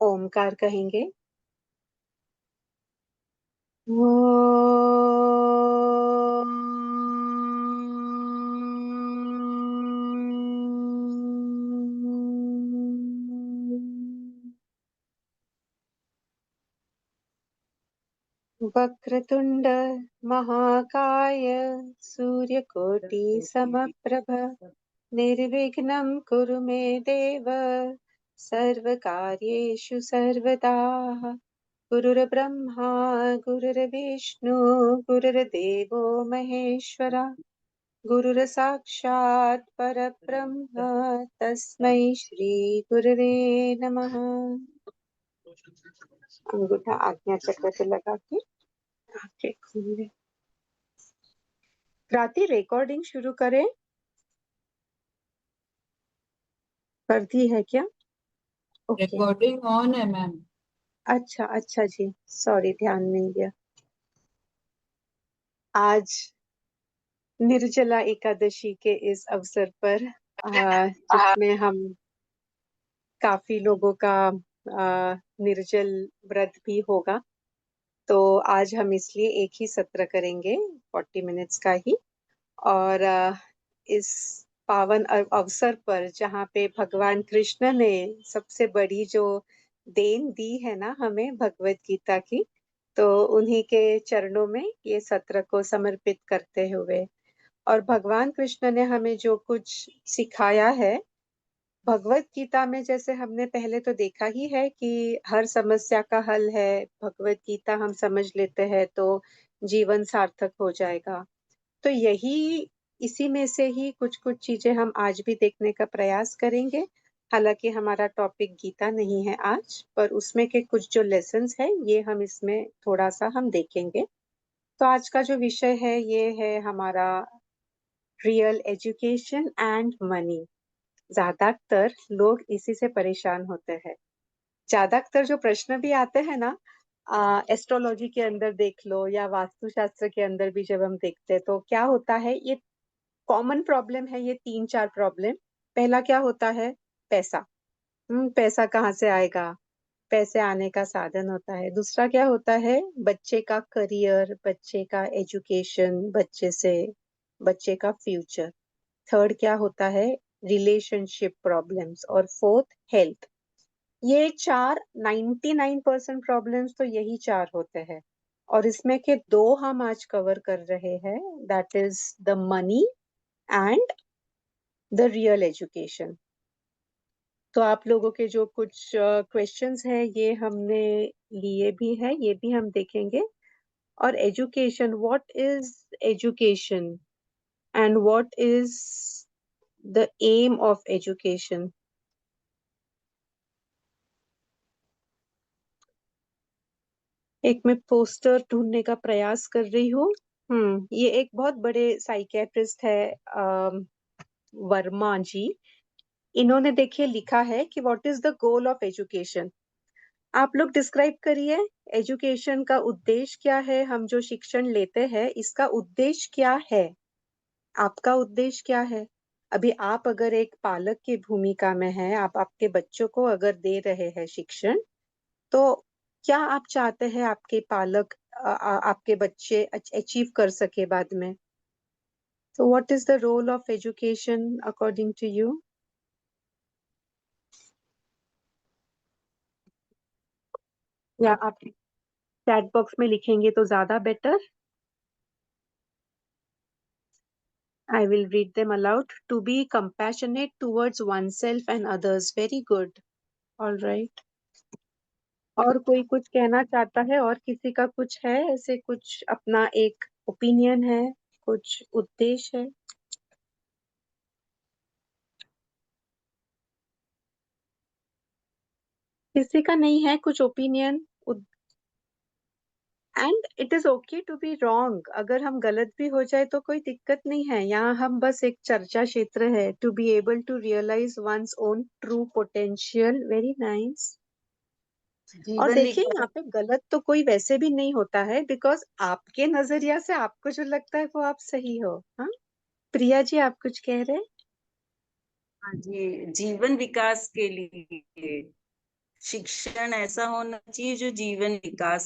ओमकार कहेंगे। वक्रतुंड महाकाय सूर्यकोटि समप्रभ निर्विघ्नं कुरु मे देव सर्वकार्येषु सर्वदा। गुरुर्ब्रह्मा गुरुर्विष्णु गुरुर्देवो महेश्वरा गुरुर्साक्षात् परब्रह्म तस्मै श्री गुरुवे नमः। अंगूठा आज्ञा चक्र पे लगा के आंखें खोल। प्राति रिकॉर्डिंग शुरू करें। कर दी है क्या? ओके। रिकॉर्डिंग ऑन है मैम। अच्छा अच्छा जी, सॉरी ध्यान नहीं दिया। आज निर्जला एकादशी के इस अवसर पर जिसमें हम काफी लोगों का निर्जल व्रत भी होगा, तो आज हम इसलिए एक ही सत्र करेंगे 40 मिनट्स का ही। और इस पावन अवसर पर जहाँ पे भगवान कृष्ण ने सबसे बड़ी जो देन दी है ना हमें भगवत गीता की, तो उन्हीं के चरणों में ये सत्र को समर्पित करते हुए, और भगवान कृष्ण ने हमें जो कुछ सिखाया है भगवत गीता में, जैसे हमने पहले तो देखा ही है कि हर समस्या का हल है, भगवत गीता हम समझ लेते हैं तो जीवन सार्थक हो जाएगा। तो यही इसी में से ही कुछ कुछ चीजें हम आज भी देखने का प्रयास करेंगे। हालांकि हमारा टॉपिक गीता नहीं है आज, पर उसमें के कुछ जो लेसन्स है ये हम इसमें थोड़ा सा हम देखेंगे। तो आज का जो विषय है ये है हमारा रियल एजुकेशन एंड मनी। ज्यादातर लोग इसी से परेशान होते हैं। ज्यादातर जो प्रश्न भी आते हैं ना, एस्ट्रोलॉजी के अंदर देख लो या वास्तुशास्त्र के अंदर भी जब हम देखते हैं तो क्या होता है, ये कॉमन प्रॉब्लम है, ये 3-4 प्रॉब्लम। पहला क्या होता है? पैसा। पैसा कहाँ से आएगा? पैसे आने का साधन होता है। दूसरा क्या होता है? बच्चे का करियर, बच्चे का एजुकेशन, बच्चे का फ्यूचर। थर्ड क्या होता है? Relationship problems. और फोर्थ हेल्थ। ये 99% प्रॉब्लम्स तो यही 4 होते हैं। और इसमें के 2 हम आज कवर कर रहे हैं, that is the money and the real education. तो आप लोगों के जो कुछ क्वेश्चंस हैं ये हमने लिए भी है, ये भी हम देखेंगे। और education, what is education and what is the aim of education. एक मैं पोस्टर ढूंढने का प्रयास कर रही हूँ। ये एक बहुत बड़े साइकेट्रिस्ट है, वर्मा जी। इन्होंने देखिए लिखा है कि what is the goal of education. आप लोग डिस्क्राइब करिए, एजुकेशन का उद्देश्य क्या है? हम जो शिक्षण लेते हैं इसका उद्देश्य क्या है? आपका उद्देश्य क्या है? अभी आप अगर एक पालक की भूमिका में हैं, आप आपके बच्चों को अगर दे रहे हैं शिक्षण, तो क्या आप चाहते हैं आपके पालक आपके बच्चे अचीव कर सके बाद में? तो what is the role of education according to you? या आप चैट बॉक्स में लिखेंगे तो ज्यादा better. I will read them aloud. To be compassionate towards oneself and others. Very good. All right. और कोई कुछ कहना चाहता है? और किसी का कुछ है ऐसे, कुछ अपना एक ओपिनियन है, कुछ उद्देश्य है? किसी का नहीं है कुछ opinion? And it is okay to be wrong. अगर हम गलत भी हो जाए तो कोई दिक्कत नहीं है, यहाँ हम बस एक चर्चा क्षेत्र है। To be able to realise one's own true potential. Very nice. और जीवन देखिए विकास। यहाँ पे गलत तो कोई वैसे भी नहीं होता है, बिकॉज आपके नजरिया से आपको जो लगता है वो आप सही हो। हाँ, प्रिया जी आप कुछ कह रहे हैं? हाँ जी, जीवन विकास के लिए शिक्षण ऐसा होना चाहिए जो जीवन विकास।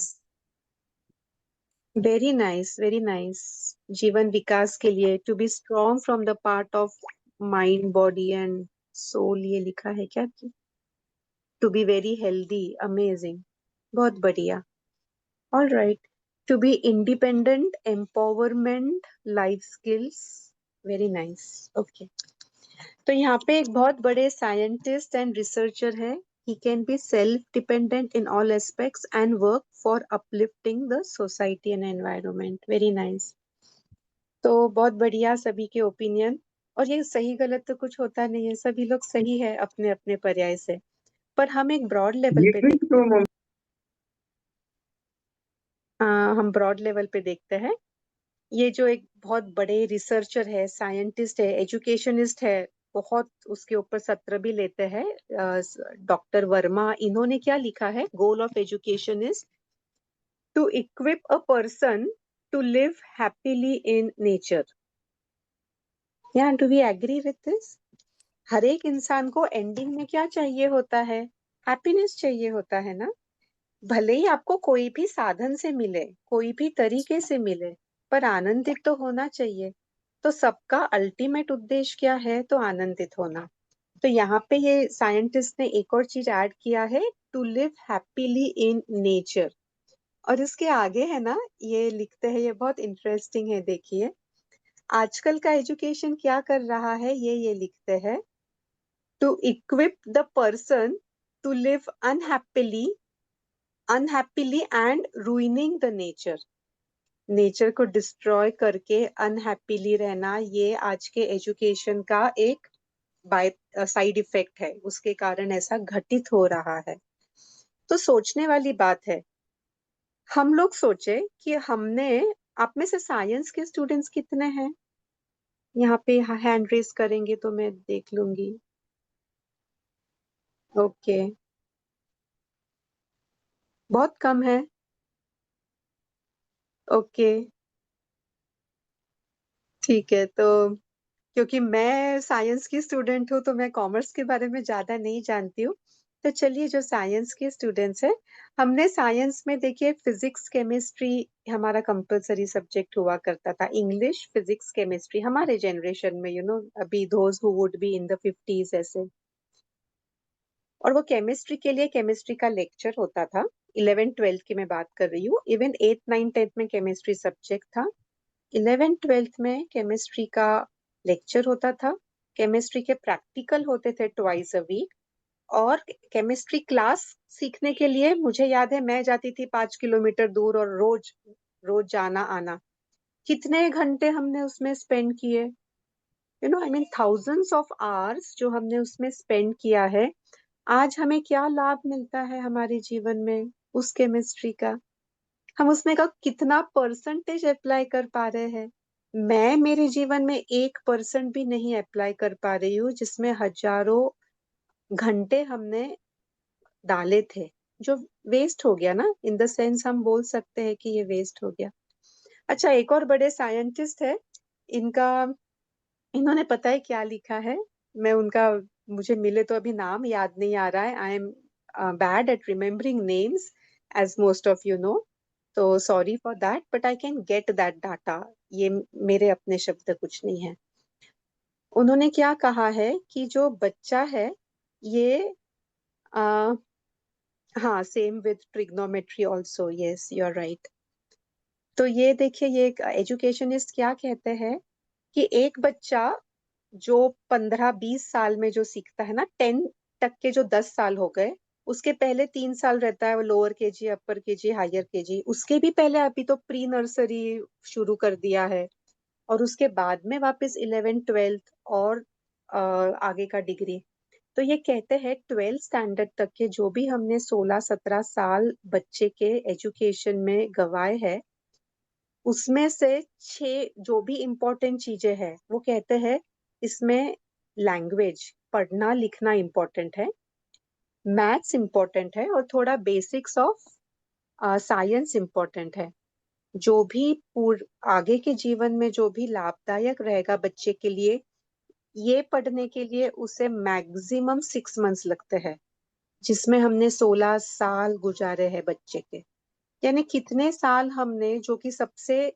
Very nice, very nice. जीवन विकास के लिए to be strong from the part of mind, body and soul, ये लिखा है क्या? To be very healthy, amazing, बहुत बढ़िया। All right. To be independent, empowerment, life skills, very nice. Okay, तो यहाँ पे एक बहुत बड़े साइंटिस्ट एंड रिसर्चर है। He can be self dependent in all aspects and work for uplifting the society and environment, very nice. तो बहुत बढ़िया सभी के ओपिनियन। और ये सही गलत तो कुछ होता नहीं है, सभी लोग सही है अपने अपने पर्याय से। पर हम एक ब्रॉड लेवल पे हम ब्रॉड लेवल पे देखते हैं। ये जो एक बहुत बड़े रिसर्चर है, साइंटिस्ट है, एजुकेशनिस्ट है, बहुत उसके ऊपर सत्र भी लेते हैं, डॉक्टर वर्मा, इन्होंने क्या लिखा है? Goal of education is to equip a person to live happily in nature. या do we agree with this? हर एक इंसान को एंडिंग में क्या चाहिए होता है? हैप्पीनेस चाहिए होता है ना। भले ही आपको कोई भी साधन से मिले, कोई भी तरीके से मिले, पर आनंदित तो होना चाहिए। तो सबका अल्टीमेट उद्देश्य क्या है? तो आनंदित होना। तो यहाँ पे ये साइंटिस्ट ने एक और चीज ऐड किया है, to live happily in nature. और इसके आगे है ना, ये लिखते हैं, ये बहुत इंटरेस्टिंग है, देखिए। आजकल का एजुकेशन क्या कर रहा है, ये लिखते हैं, to equip the person to live unhappily and ruining the nature. Nature को डिस्ट्रॉय करके अनहैप्पीली रहना, ये आज के एजुकेशन का एक बाय साइड इफेक्ट है। उसके कारण ऐसा घटित हो रहा है। तो सोचने वाली बात है। हम लोग सोचे कि हमने, आप में से साइंस के स्टूडेंट्स कितने हैं? यहाँ पे हैंड रेस करेंगे तो मैं देख लूंगी। ओके, बहुत कम है। ओके, ठीक है। तो क्योंकि मैं साइंस की स्टूडेंट हूँ, तो मैं कॉमर्स के बारे में ज्यादा नहीं जानती हूँ। तो चलिए, जो साइंस के स्टूडेंट्स हैं, हमने साइंस में देखिए फिजिक्स केमिस्ट्री हमारा कंपलसरी सब्जेक्ट हुआ करता था। इंग्लिश, फिजिक्स, केमिस्ट्री हमारे जनरेशन में, अभी those who would be in the 50s ऐसे। और वो केमिस्ट्री के लिए केमिस्ट्री का लेक्चर होता था। 11th 12th की मैं बात कर रही हूँ। इवन 8th 9th 10th में केमिस्ट्री सब्जेक्ट था। 11th 12th में केमिस्ट्री का लेक्चर होता था। केमिस्ट्री के प्रैक्टिकल होते थे ट्वाइस अ वीक। और केमिस्ट्री क्लास सीखने के लिए मुझे याद है, मैं जाती थी 5 किलोमीटर दूर, और रोज रोज जाना आना। कितने घंटे हमने उसमें स्पेंड किए, I mean thousands of hours जो हमने उसमें स्पेंड किया है। आज हमें क्या लाभ मिलता है हमारे जीवन में उस केमिस्ट्री का? हम उसमें का कितना परसेंटेज अप्लाई कर पा रहे हैं? मैं मेरे जीवन में 1% भी नहीं अप्लाई कर पा रही हूँ, जिसमें हजारों घंटे हमने डाले थे, जो वेस्ट हो गया ना। इन द सेंस हम बोल सकते हैं कि ये वेस्ट हो गया। अच्छा, एक और बड़े साइंटिस्ट है, इनका, इन्होंने पता है क्या लिखा है? मैं उनका, मुझे मिले तो अभी नाम याद नहीं आ रहा है। I am bad at remembering names, as most of you know. तो sorry for that, but I can get that data. ये मेरे अपने शब्द कुछ नहीं है। उन्होंने क्या कहा है कि जो बच्चा है, ये आ, हाँ, same with trigonometry also, yes you are right. तो ये देखिए, ये एक एजुकेशनिस्ट क्या कहते हैं कि एक बच्चा जो 15 20 साल में जो सीखता है ना, 10 तक के जो 10 साल हो गए, उसके पहले 3 साल रहता है वो लोअर केजी, अपर केजी, हायर केजी। उसके भी पहले अभी तो प्री नर्सरी शुरू कर दिया है। और उसके बाद में वापस 11th 12th, और आगे का डिग्री। तो ये कहते हैं 12th स्टैंडर्ड तक के जो भी हमने 16 17 साल बच्चे के एजुकेशन में गवाए हैं, उसमें से 6 जो भी इम्पोर्टेंट चीजें हैं, वो कहते हैं इसमें लैंग्वेज, पढ़ना लिखना इम्पोर्टेंट है, मैथ्स इम्पोर्टेंट है, और थोड़ा बेसिक्स ऑफ साइंस इम्पोर्टेंट है। जो भी आगे के जीवन में जो भी लाभदायक रहेगा बच्चे के लिए, ये पढ़ने के लिए उसे मैक्सिमम 6 मंथ्स लगते हैं। जिसमें हमने 16 साल गुजारे हैं बच्चे के। यानी कितने साल हमने, जो कि सबसे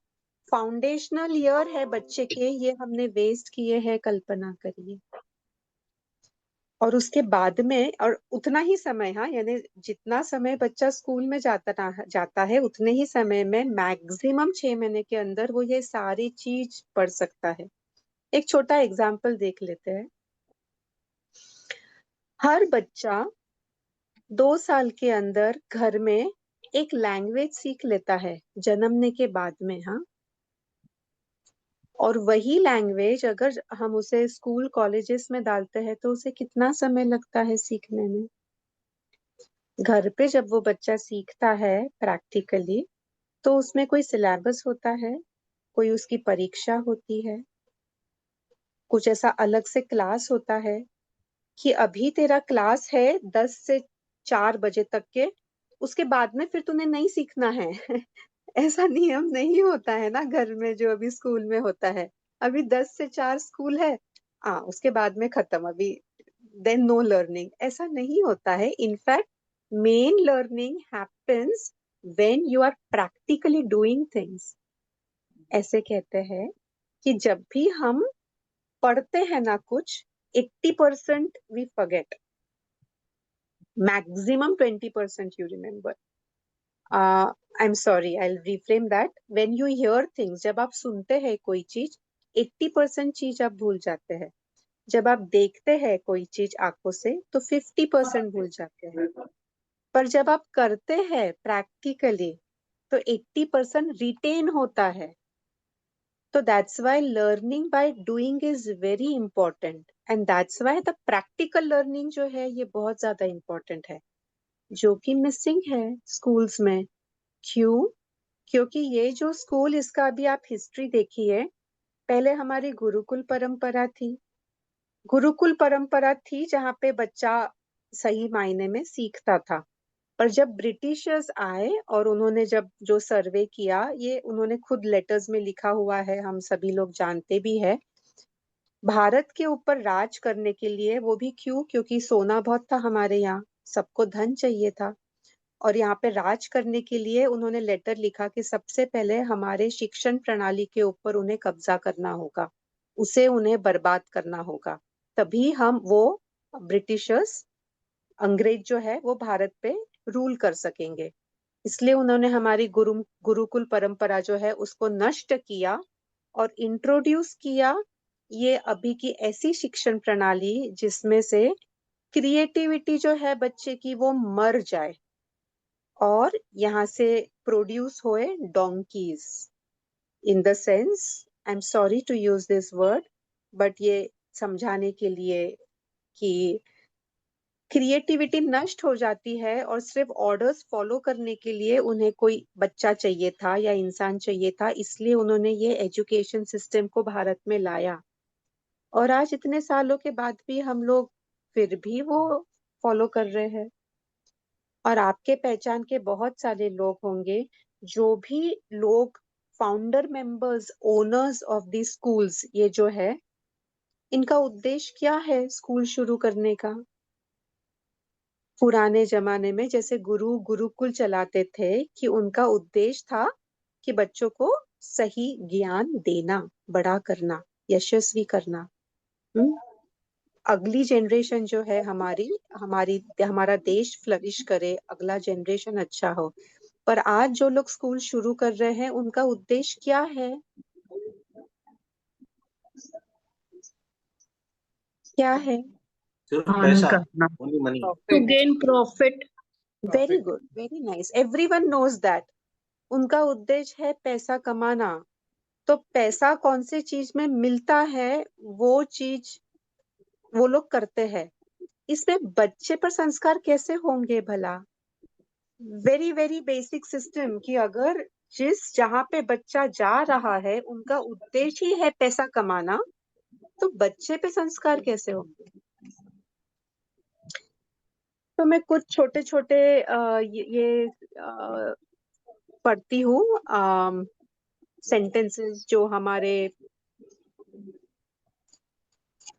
फाउंडेशनल ईयर है बच्चे के, ये हमने वेस्ट किए हैं, कल्पना करिए। और उसके बाद में, और उतना ही समय, हाँ, यानी जितना समय बच्चा स्कूल में जाता है उतने ही समय में मैक्सिमम 6 महीने के अंदर वो ये सारी चीज पढ़ सकता है। एक छोटा एग्जाम्पल देख लेते हैं। हर बच्चा 2 साल के अंदर घर में एक लैंग्वेज सीख लेता है, जन्मने के बाद में, हाँ। और वही लैंग्वेज अगर हम उसे स्कूल कॉलेजेस में डालते हैं तो उसे कितना समय लगता है सीखने में। घर पे जब वो बच्चा सीखता है प्रैक्टिकली, तो उसमें कोई सिलेबस होता है, कोई उसकी परीक्षा होती है, कुछ ऐसा अलग से क्लास होता है कि अभी तेरा क्लास है 10 से 4 बजे तक के, उसके बाद में फिर तूने नहीं सीखना है। ऐसा नियम नहीं होता है ना घर में, जो अभी स्कूल में होता है। अभी 10 से 4 स्कूल है, उसके बाद में खत्म, अभी देन नो लर्निंग, ऐसा नहीं होता है। In fact main learning happens when you are practically doing things. ऐसे कहते हैं कि जब भी हम पढ़ते हैं ना कुछ, 80% we forget, maximum 20% you remember. I am sorry, I will reframe that. When you hear things, जब आप सुनते हैं कोई चीज, 80% चीज आप भूल जाते हैं। जब आप देखते हैं कोई चीज आंखों से, तो 50% भूल जाते हैं। पर जब आप करते हैं प्रैक्टिकली, तो 80% रिटेन होता है। तो that's why learning by doing is very important, and that's why the practical learning जो है ये बहुत ज्यादा इंपॉर्टेंट है, जो कि मिसिंग है स्कूल्स में। क्यों? क्योंकि ये जो स्कूल, इसका अभी आप हिस्ट्री देखिए। पहले हमारी गुरुकुल परंपरा थी। गुरुकुल परंपरा थी जहाँ पे बच्चा सही मायने में सीखता था। पर जब ब्रिटिशर्स आए और उन्होंने जब जो सर्वे किया, ये उन्होंने खुद लेटर्स में लिखा हुआ है, हम सभी लोग जानते भी है। भारत के ऊपर राज करने के लिए, वो भी क्यों? क्योंकि सोना बहुत था हमारे यहाँ, सबको धन चाहिए था। और यहाँ पे राज करने के लिए उन्होंने लेटर लिखा कि सबसे पहले हमारे शिक्षण प्रणाली के ऊपर उन्हें कब्जा करना होगा, उसे उन्हें बर्बाद करना होगा, तभी हम वो ब्रिटिशर्स, अंग्रेज जो है वो भारत पे रूल कर सकेंगे। इसलिए उन्होंने हमारी गुरुकुल परंपरा जो है उसको नष्ट किया और इंट्रोड्यूस किया ये अभी की ऐसी शिक्षण प्रणाली जिसमें से क्रिएटिविटी जो है बच्चे की वो मर जाए, और यहाँ से प्रोड्यूस होए donkeys. In the sense, I am sorry to use this word, but ये समझाने के लिए कि क्रिएटिविटी नष्ट हो जाती है और सिर्फ ऑर्डर्स फॉलो करने के लिए उन्हें कोई बच्चा चाहिए था या इंसान चाहिए था, इसलिए उन्होंने ये एजुकेशन सिस्टम को भारत में लाया। और आज इतने सालों के बाद भी हम लोग फिर भी वो फॉलो कर रहे हैं। और आपके पहचान के बहुत सारे लोग होंगे, जो भी लोग founder members, owners of the schools, ये जो है, इनका उद्देश्य क्या है स्कूल शुरू करने का? पुराने जमाने में जैसे गुरुकुल चलाते थे, कि उनका उद्देश्य था कि बच्चों को सही ज्ञान देना, बड़ा करना, यशस्वी करना। हम्म? अगली जनरेशन जो है हमारी हमारी हमारा देश फ्लरिश करे, अगला जनरेशन अच्छा हो। पर आज जो लोग स्कूल शुरू कर रहे हैं, उनका उद्देश्य क्या है? क्या है? सिर्फ पैसा, करना, only money. To profit. Gain profit. Very good, very nice, everyone knows that. उनका उद्देश्य है पैसा कमाना। तो पैसा कौन सी चीज में मिलता है, वो चीज वो लोग करते हैं। इसमें बच्चे पर संस्कार कैसे होंगे भला? वेरी वेरी बेसिक सिस्टम, कि अगर जिस जहाँ पे बच्चा जा रहा है उनका उद्देश्य ही है पैसा कमाना, तो बच्चे पे संस्कार कैसे होंगे? तो मैं कुछ छोटे छोटे ये पढ़ती हूँ सेंटेंसेस जो हमारे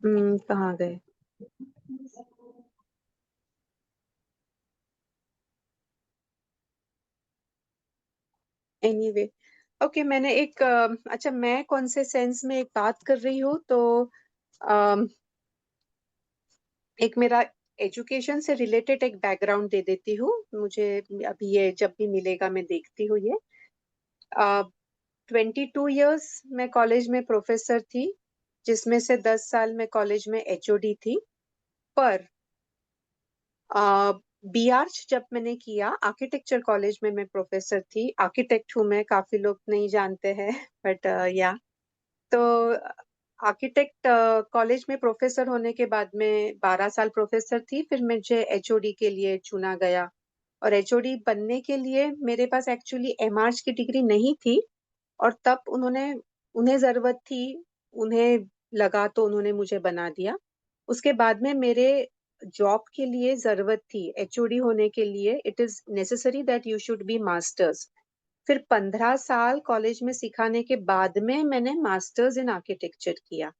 कहाँ गए, एनीवे, ओके, मैंने एक अच्छा, मैं कौन से सेंस में एक बात कर रही हूँ, तो अम, एक मेरा एजुकेशन से रिलेटेड एक बैकग्राउंड दे देती हूँ। मुझे अभी ये जब भी मिलेगा मैं देखती हूँ ये। 22 years मैं कॉलेज में प्रोफेसर थी, जिसमें से 10 साल मैं कॉलेज में एचओडी थी। पर बीआर्च जब मैंने किया, आर्किटेक्चर कॉलेज में मैं प्रोफेसर थी। आर्किटेक्ट हूँ मैं, काफी लोग नहीं जानते हैं बट या, तो आर्किटेक्ट कॉलेज में प्रोफेसर होने के बाद में 12 साल प्रोफेसर थी। फिर मुझे एचओडी के लिए चुना गया, और एचओडी बनने के लिए मेरे पास एक्चुअली एमआर्च की डिग्री नहीं थी। और तब उन्हें जरूरत थी, उन्हें लगा तो उन्होंने मुझे बना दिया। उसके बाद में मेरे जॉब के लिए जरूरत थी, एचओडी होने के लिए it is necessary that you should be masters. फिर 15 साल कॉलेज में सिखाने के बाद में मैंने मास्टर्स इन आर्किटेक्चर किया।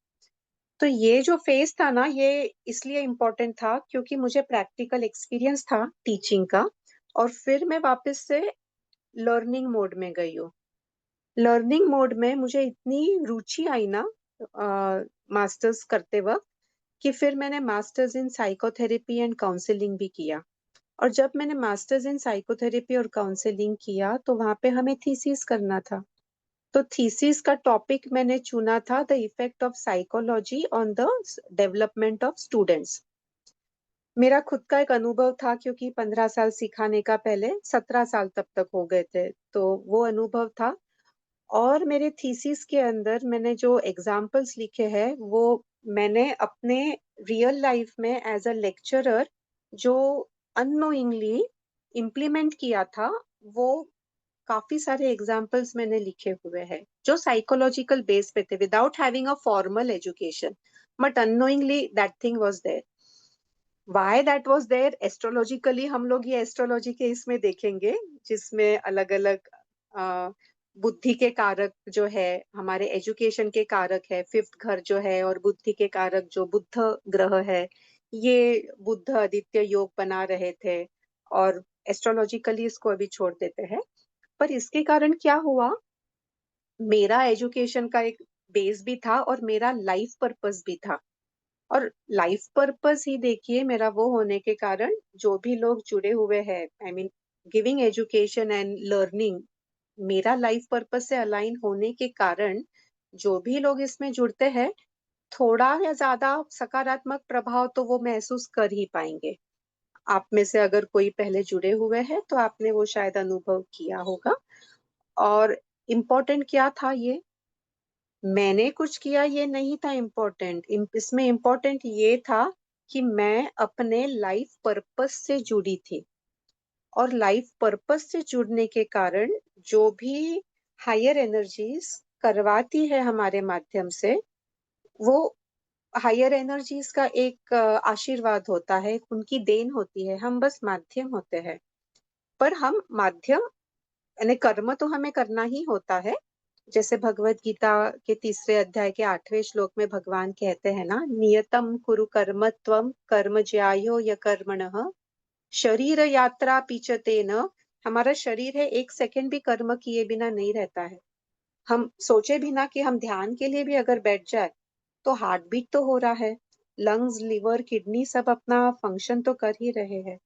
तो ये जो फेज था ना, ये इसलिए इम्पोर्टेंट था क्योंकि मुझे प्रैक्टिकल एक्सपीरियंस था टीचिंग का। और फिर मैं वापस से लर्निंग मोड में गई हूँ। लर्निंग मोड में मुझे इतनी रुचि आई ना मास्टर्स करते वक्त, कि फिर मैंने masters in psychotherapy and counselling भी किया। और जब मैंने मास्टर्स इन साइकोथेरेपी और काउंसलिंग किया, तो वहां पे हमें थीसिस करना था। तो थीसिस का टॉपिक मैंने चुना था the effect of psychology on the development of students. मेरा खुद का एक अनुभव था, क्योंकि 15 साल सिखाने का पहले 17 साल तब तक हो गए थे, तो वो अनुभव था। और मेरे थीसिस के अंदर मैंने जो एग्जाम्पल्स लिखे हैं, वो मैंने अपने रियल लाइफ में एज अ लेक्चरर जो अननोइंगली इम्प्लीमेंट किया था, वो काफी सारे एग्जाम्पल्स मैंने लिखे हुए हैं जो साइकोलॉजिकल बेस पे थे, without having a formal education, but unknowingly that thing was there. Why that was there astrologically, हम लोग ये एस्ट्रोलॉजी के इसमें देखेंगे, जिसमें अलग अलग बुद्धि के कारक जो है, हमारे एजुकेशन के कारक है, फिफ्थ घर जो है, और बुद्धि के कारक जो बुध ग्रह है, ये बुध आदित्य योग बना रहे थे। और एस्ट्रोलॉजिकली इसको अभी छोड़ देते हैं। पर इसके कारण क्या हुआ, मेरा एजुकेशन का एक बेस भी था और मेरा लाइफ पर्पस भी था। और लाइफ पर्पस ही देखिए, मेरा वो होने के कारण जो भी लोग जुड़े हुए हैं, I mean giving education and learning, मेरा लाइफ पर्पस से अलाइन होने के कारण जो भी लोग इसमें जुड़ते हैं, थोड़ा या ज्यादा सकारात्मक प्रभाव तो वो महसूस कर ही पाएंगे। आप में से अगर कोई पहले जुड़े हुए हैं तो आपने वो शायद अनुभव किया होगा। और इम्पोर्टेंट क्या था ये, मैंने कुछ किया ये नहीं था इम्पोर्टेंट, इसमें इम्पोर्टेंट ये था कि मैं अपने लाइफ पर्पस से जुड़ी थी। और लाइफ पर्पस से जुड़ने के कारण जो भी हायर एनर्जीज करवाती है हमारे माध्यम से, वो हायर एनर्जीज का एक आशीर्वाद होता है, उनकी देन होती है, हम बस माध्यम होते हैं। पर हम माध्यम, यानी कर्म तो हमें करना ही होता है। जैसे भगवत गीता के 3 अध्याय के 8वें श्लोक में भगवान कहते हैं ना, नियतम कुरु कर्म त्वम कर्म ज्यायो य कर्मणः शरीर यात्रा पीछते न। हमारा शरीर है, एक सेकंड भी कर्म किए बिना नहीं रहता है। हम सोचे भी ना कि हम ध्यान के लिए भी अगर बैठ जाए, तो हार्ट बीट तो हो रहा है, लंग्स लिवर किडनी सब अपना फंक्शन तो कर ही रहे हैं।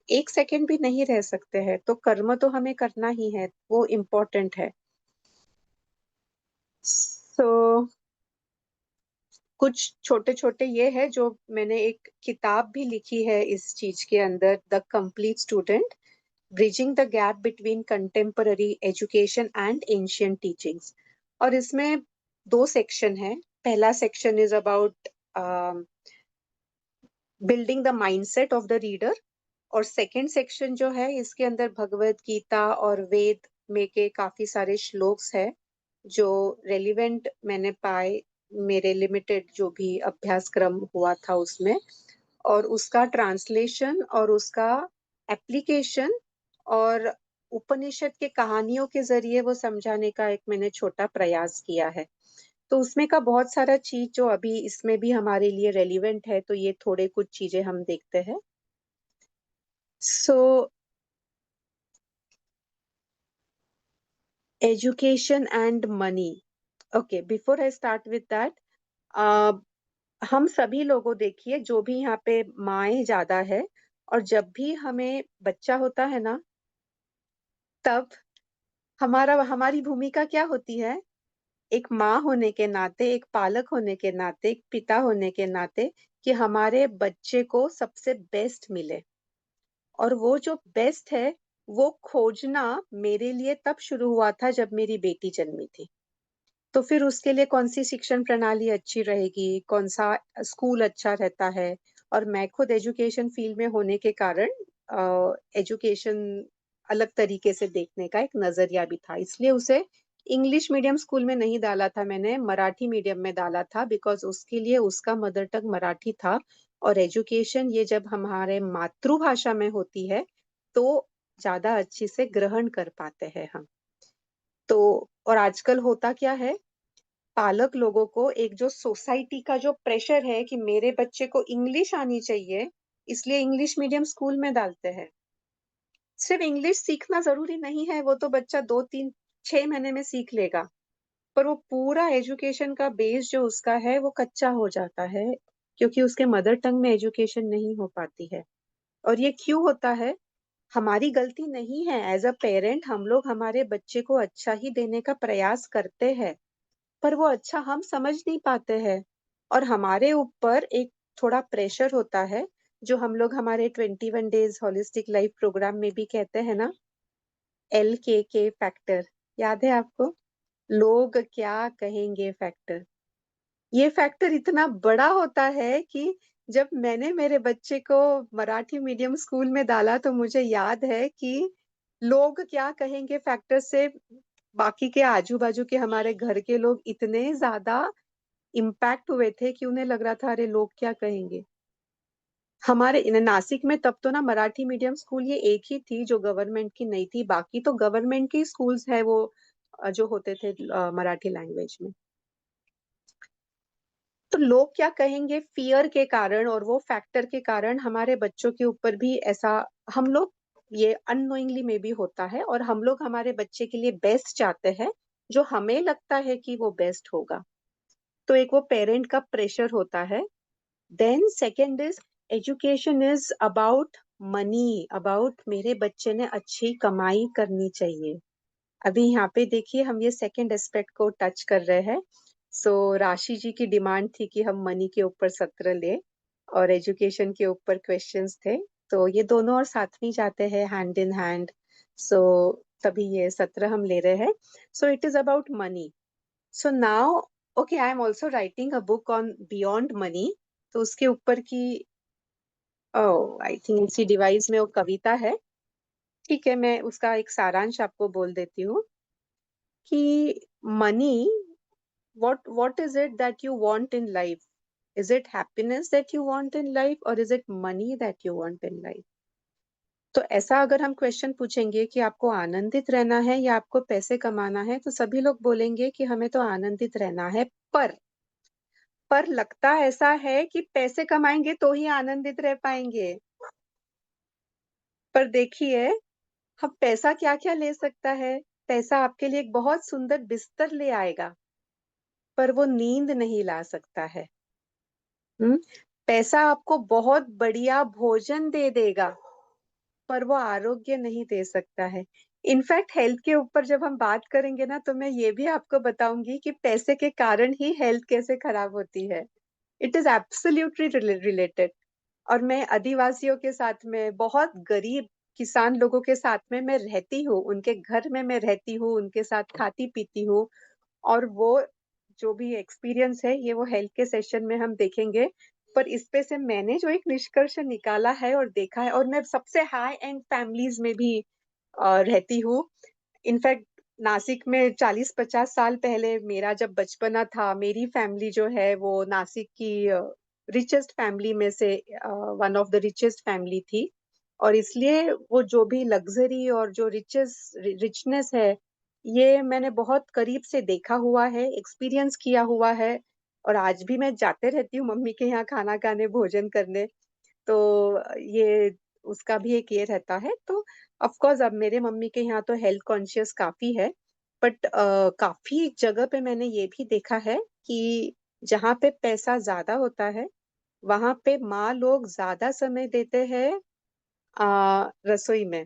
एक सेकंड भी नहीं रह सकते हैं, तो कर्म तो हमें करना ही है, वो इम्पोर्टेंट है। सो कुछ छोटे छोटे ये है जो मैंने एक किताब भी लिखी है इस चीज के अंदर, the complete student, bridging the gap between contemporary education and ancient teachings. और इसमें 2 सेक्शन है। पहला section is about building the mindset of the reader. और सेकंड सेक्शन जो है, इसके अंदर भगवत गीता और वेद में के काफी सारे श्लोक्स है जो रेलिवेंट मैंने पाए, मेरे लिमिटेड जो भी अभ्यासक्रम हुआ था उसमें। और उसका ट्रांसलेशन और उसका एप्लीकेशन, और उपनिषद के कहानियों के जरिए वो समझाने का एक मैंने छोटा प्रयास किया है। तो उसमें का बहुत सारा चीज जो अभी इसमें भी हमारे लिए रेलिवेंट है, तो ये थोड़े कुछ चीजें हम देखते हैं। So education and money. Okay, before I start with that, हम सभी लोगों देखिए जो भी यहाँ पे माएँ ज्यादा है, और जब भी हमें बच्चा होता है ना, तब हमारी भूमिका क्या होती है? एक माँ होने के नाते, एक पालक होने के नाते, एक पिता होने के नाते, कि हमारे बच्चे को सबसे बेस्ट मिले। और वो जो बेस्ट है, वो खोजना मेरे लिए तब शुरू हुआ था जब मेरी बेटी जन्मी थी। तो फिर उसके लिए कौन सी शिक्षण प्रणाली अच्छी रहेगी, कौन सा स्कूल अच्छा रहता है। और मैं खुद एजुकेशन फील्ड में होने के कारण एजुकेशन अलग तरीके से देखने का एक नजरिया भी था, इसलिए उसे इंग्लिश मीडियम स्कूल में नहीं डाला था, मैंने मराठी मीडियम में डाला था, बिकॉज उसके लिए उसका मदर टंग मराठी था। और एजुकेशन ये जब हमारे मातृभाषा में होती है तो ज्यादा अच्छी से ग्रहण कर पाते हैं हम। तो और आजकल होता क्या है, पालक लोगों को एक जो सोसाइटी का जो प्रेशर है कि मेरे बच्चे को इंग्लिश आनी चाहिए, इसलिए इंग्लिश मीडियम स्कूल में डालते हैं। सिर्फ इंग्लिश सीखना जरूरी नहीं है, वो तो बच्चा 2 3 6 महीने में सीख लेगा, पर वो पूरा एजुकेशन का बेस जो उसका है वो कच्चा हो जाता है, क्योंकि उसके मदर टंग में एजुकेशन नहीं हो पाती है। और ये क्यों होता है? हमारी गलती नहीं है, एज अ पेरेंट हम लोग हमारे बच्चे को अच्छा ही देने का प्रयास करते हैं, पर वो अच्छा हम समझ नहीं पाते हैं। और हमारे ऊपर एक थोड़ा प्रेशर होता है, जो हम लोग हमारे 21 डेज होलिस्टिक लाइफ प्रोग्राम में भी कहते हैं ना, LKK फैक्टर। याद है आपको? लोग क्या कहेंगे फैक्टर। ये फैक्टर इतना बड़ा होता है कि जब मैंने मेरे बच्चे को मराठी मीडियम स्कूल में डाला, तो मुझे याद है कि लोग क्या कहेंगे फैक्टर से बाकी के आजू बाजू के हमारे घर के लोग इतने ज्यादा इम्पैक्ट हुए थे कि उन्हें लग रहा था अरे लोग क्या कहेंगे। हमारे नासिक में तब तो ना मराठी मीडियम स्कूल ये एक ही थी जो गवर्नमेंट की नहीं थी, बाकी तो गवर्नमेंट की स्कूल्स है वो जो होते थे मराठी लैंग्वेज में। तो लोग क्या कहेंगे फियर के कारण और वो फैक्टर के कारण हमारे बच्चों के ऊपर भी ऐसा, हम लोग ये अननोइंगली में भी होता है, और हम लोग हमारे बच्चे के लिए बेस्ट चाहते हैं, जो हमें लगता है कि वो बेस्ट होगा। तो एक वो पेरेंट का प्रेशर होता है। Then second is, education is about money, about मेरे बच्चे ने अच्छी कमाई करनी चाहिए। अभी यहाँ पे देखिए हम ये सेकंड एस्पेक्ट को टच कर रहे हैं। सो राशि जी की डिमांड थी कि हम मनी के ऊपर सत्र ले और एजुकेशन के ऊपर क्वेश्चंस थे, तो ये दोनों और साथ में जाते हैं हैंड इन हैंड। सो तभी ये सत्र हम ले रहे हैं। So it is about money. So now, okay, I am also writing a book on beyond money. तो उसके ऊपर की, आई थिंक इसी डिवाइस में वो कविता है। ठीक है, मैं उसका एक सारांश आपको बोल देती हूँ कि money, what is it that you want in life? Is it happiness that you want in life, or is it money that you want in life? तो ऐसा अगर हम क्वेश्चन पूछेंगे कि आपको आनंदित रहना है या आपको पैसे कमाना है, तो सभी लोग बोलेंगे कि हमें तो आनंदित रहना है। पर लगता ऐसा है कि पैसे कमाएंगे तो ही आनंदित रह पाएंगे। पर देखिए, हम पैसा क्या क्या ले सकता है? पैसा आपके लिए एक बहुत सुंदर बिस्तर ले आएगा, पर वो नींद नहीं ला सकता है। हम्म। पैसा आपको बहुत बढ़िया भोजन दे देगा, पर वो आरोग्य नहीं दे सकता है। इनफैक्ट हेल्थ के ऊपर जब हम बात करेंगे ना, तो मैं ये भी आपको बताऊंगी कि पैसे के कारण ही हेल्थ कैसे खराब होती है। It is absolutely related. और मैं आदिवासियों के साथ में, बहुत गरीब किसान लोगों के साथ में मैं रहती हूँ, उनके घर में मैं रहती हूँ, उनके साथ खाती पीती हूँ। और वो जो भी एक्सपीरियंस है ये वो हेल्थ के सेशन में हम देखेंगे। पर इस पे से मैंने जो एक निष्कर्ष निकाला है और देखा है, और मैं सबसे हाई एंड फैमिलीज में भी रहती हूँ। इनफैक्ट नासिक में 40 50 साल पहले मेरा जब बचपना था, मेरी फैमिली जो है वो नासिक की रिचेस्ट फैमिली में से one of the richest family थी। और इसलिए वो जो भी लग्जरी और जो रिचनेस है, ये मैंने बहुत करीब से देखा हुआ है, एक्सपीरियंस किया हुआ है। और आज भी मैं जाते रहती हूँ मम्मी के यहाँ खाना खाने, भोजन करने। तो ये उसका भी एक ये रहता है। तो ऑफ कोर्स अब मेरे मम्मी के यहाँ तो हेल्थ कॉन्शियस काफी है, बट काफी जगह पे मैंने ये भी देखा है कि जहाँ पे पैसा ज्यादा होता है वहां पे माँ लोग ज्यादा समय देते हैं रसोई में।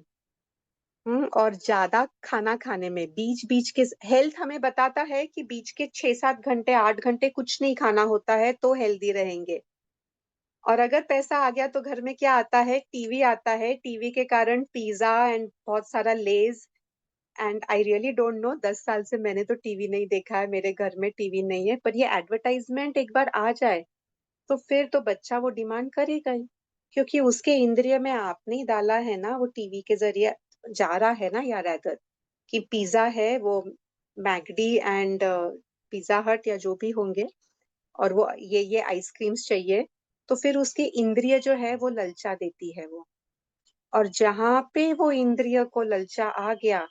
और ज्यादा खाना खाने में, बीच बीच के हेल्थ हमें बताता है कि बीच के 6-7 घंटे 8 घंटे कुछ नहीं खाना होता है तो हेल्दी रहेंगे। और अगर पैसा आ गया तो घर में क्या आता है, टीवी आता है, टीवी के कारण पिज्जा एंड बहुत सारा Lay's. And I really don't know, 10 साल से मैंने तो टीवी नहीं देखा है, मेरे घर में टीवी नहीं है, पर ये एडवर्टाइजमेंट एक बार आ जाए तो फिर तो बच्चा वो डिमांड करेगा ही। क्योंकि उसके इंद्रिय में आपने ही डाला है ना, वो टीवी के जरिए जा रहा है ना यार, अगर कि पिज्जा है वो, मैकडी एंड पिज्जा हट या जो भी होंगे, और वो ये आइसक्रीम्स चाहिए, तो फिर उसकी इंद्रिय जो है वो ललचा देती है वो। और जहां पे वो इंद्रिय को ललचा आ गया,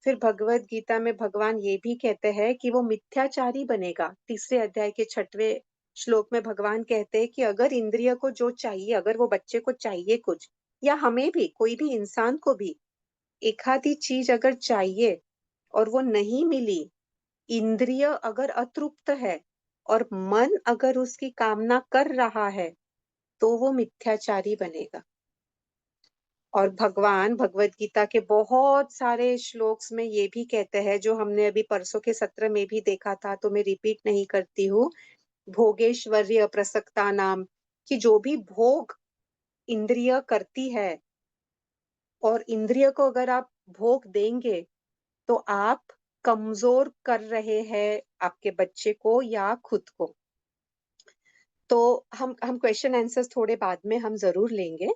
फिर भगवत गीता में भगवान ये भी कहते हैं कि वो मिथ्याचारी बनेगा। 3 अध्याय के 6वें श्लोक में भगवान कहते हैं कि अगर इंद्रिय को जो चाहिए, अगर वो बच्चे को चाहिए कुछ, या हमें भी, कोई भी इंसान को भी एक आधी चीज अगर चाहिए और वो नहीं मिली, इंद्रिय अगर अतृप्त है और मन अगर उसकी कामना कर रहा है, तो वो मिथ्याचारी बनेगा। और भगवान भगवत गीता के बहुत सारे श्लोक्स में ये भी कहते हैं, जो हमने अभी परसों के सत्र में भी देखा था, तो मैं रिपीट नहीं करती हूँ। भोगेश्वर्य प्रसक्ता नाम, कि जो भी भोग इंद्रिय करती है, और इंद्रिय को अगर आप भोग देंगे तो आप कमजोर कर रहे हैं आपके बच्चे को या खुद को। तो हम क्वेश्चन आंसर्स थोड़े बाद में हम जरूर लेंगे।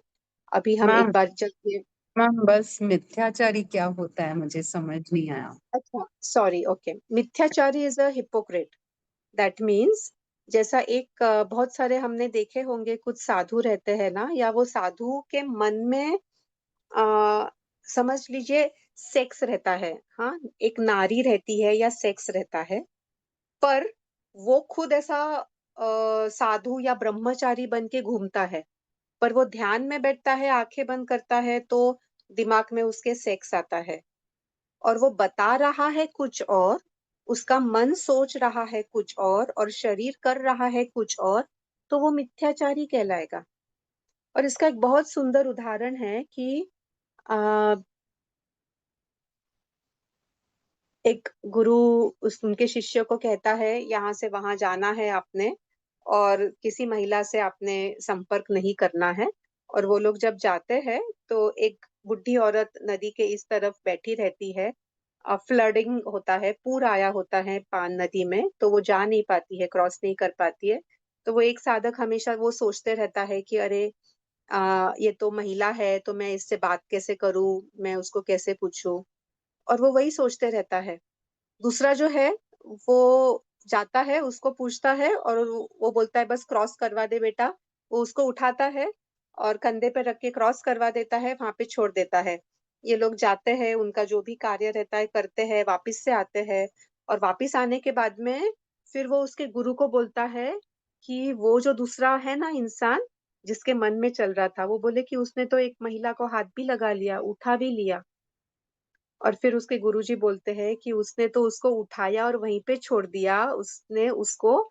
अभी हम एक मैम बार जब ये, मैम बस मिथ्याचारी क्या होता है मुझे समझ नहीं आया। अच्छा सॉरी, ओके, मिथ्याचारी is a hypocrite. That means, जैसा एक बहुत सारे हमने देखे होंगे, कुछ साधु रहते हैं ना, या वो साधु के मन में समझ लीजिए सेक्स रहता है, हाँ, एक नारी रहती है या सेक्स रहता है, पर वो खुद ऐसा साधु या ब्रह्मचारी बन के घूमता है, पर वो ध्यान में बैठता है, आंखें बंद करता है तो दिमाग में उसके सेक्स आता है। और वो बता रहा है कुछ और, उसका मन सोच रहा है कुछ और शरीर कर रहा है कुछ और, तो वो मिथ्याचारी कहलाएगा। और इसका एक बहुत सुंदर उदाहरण है कि आ, एक गुरु उनके शिष्य को कहता है, यहाँ से वहां जाना है आपने, और किसी महिला से आपने संपर्क नहीं करना है। और वो लोग जब जाते हैं तो एक बुढ़ी औरत नदी के इस तरफ बैठी रहती है। फ्लडिंग होता है, पूर आया होता है पान नदी में, तो वो जा नहीं पाती है, क्रॉस नहीं कर पाती है। तो वो एक साधक हमेशा वो सोचते रहता है कि अरे ये तो महिला है, तो मैं इससे बात कैसे करूं, मैं उसको कैसे पूछूं। और वो वही सोचते रहता है। दूसरा जो है, वो जाता है, उसको पूछता है, और वो बोलता है बस क्रॉस करवा दे बेटा। वो उसको उठाता है और कंधे पे रख के क्रॉस करवा देता है, वहां पे छोड़ देता है। ये लोग जाते हैं, उनका जो भी कार्य रहता है करते हैं, वापिस से आते हैं। और वापिस आने के बाद में फिर वो उसके गुरु को बोलता है कि वो जो दूसरा है ना इंसान, जिसके मन में चल रहा था, वो बोले कि उसने तो एक महिला को हाथ भी लगा लिया, उठा भी लिया। और फिर उसके गुरुजी बोलते हैं कि उसने तो उसको उठाया और वहीं पे छोड़ दिया, उसने उसको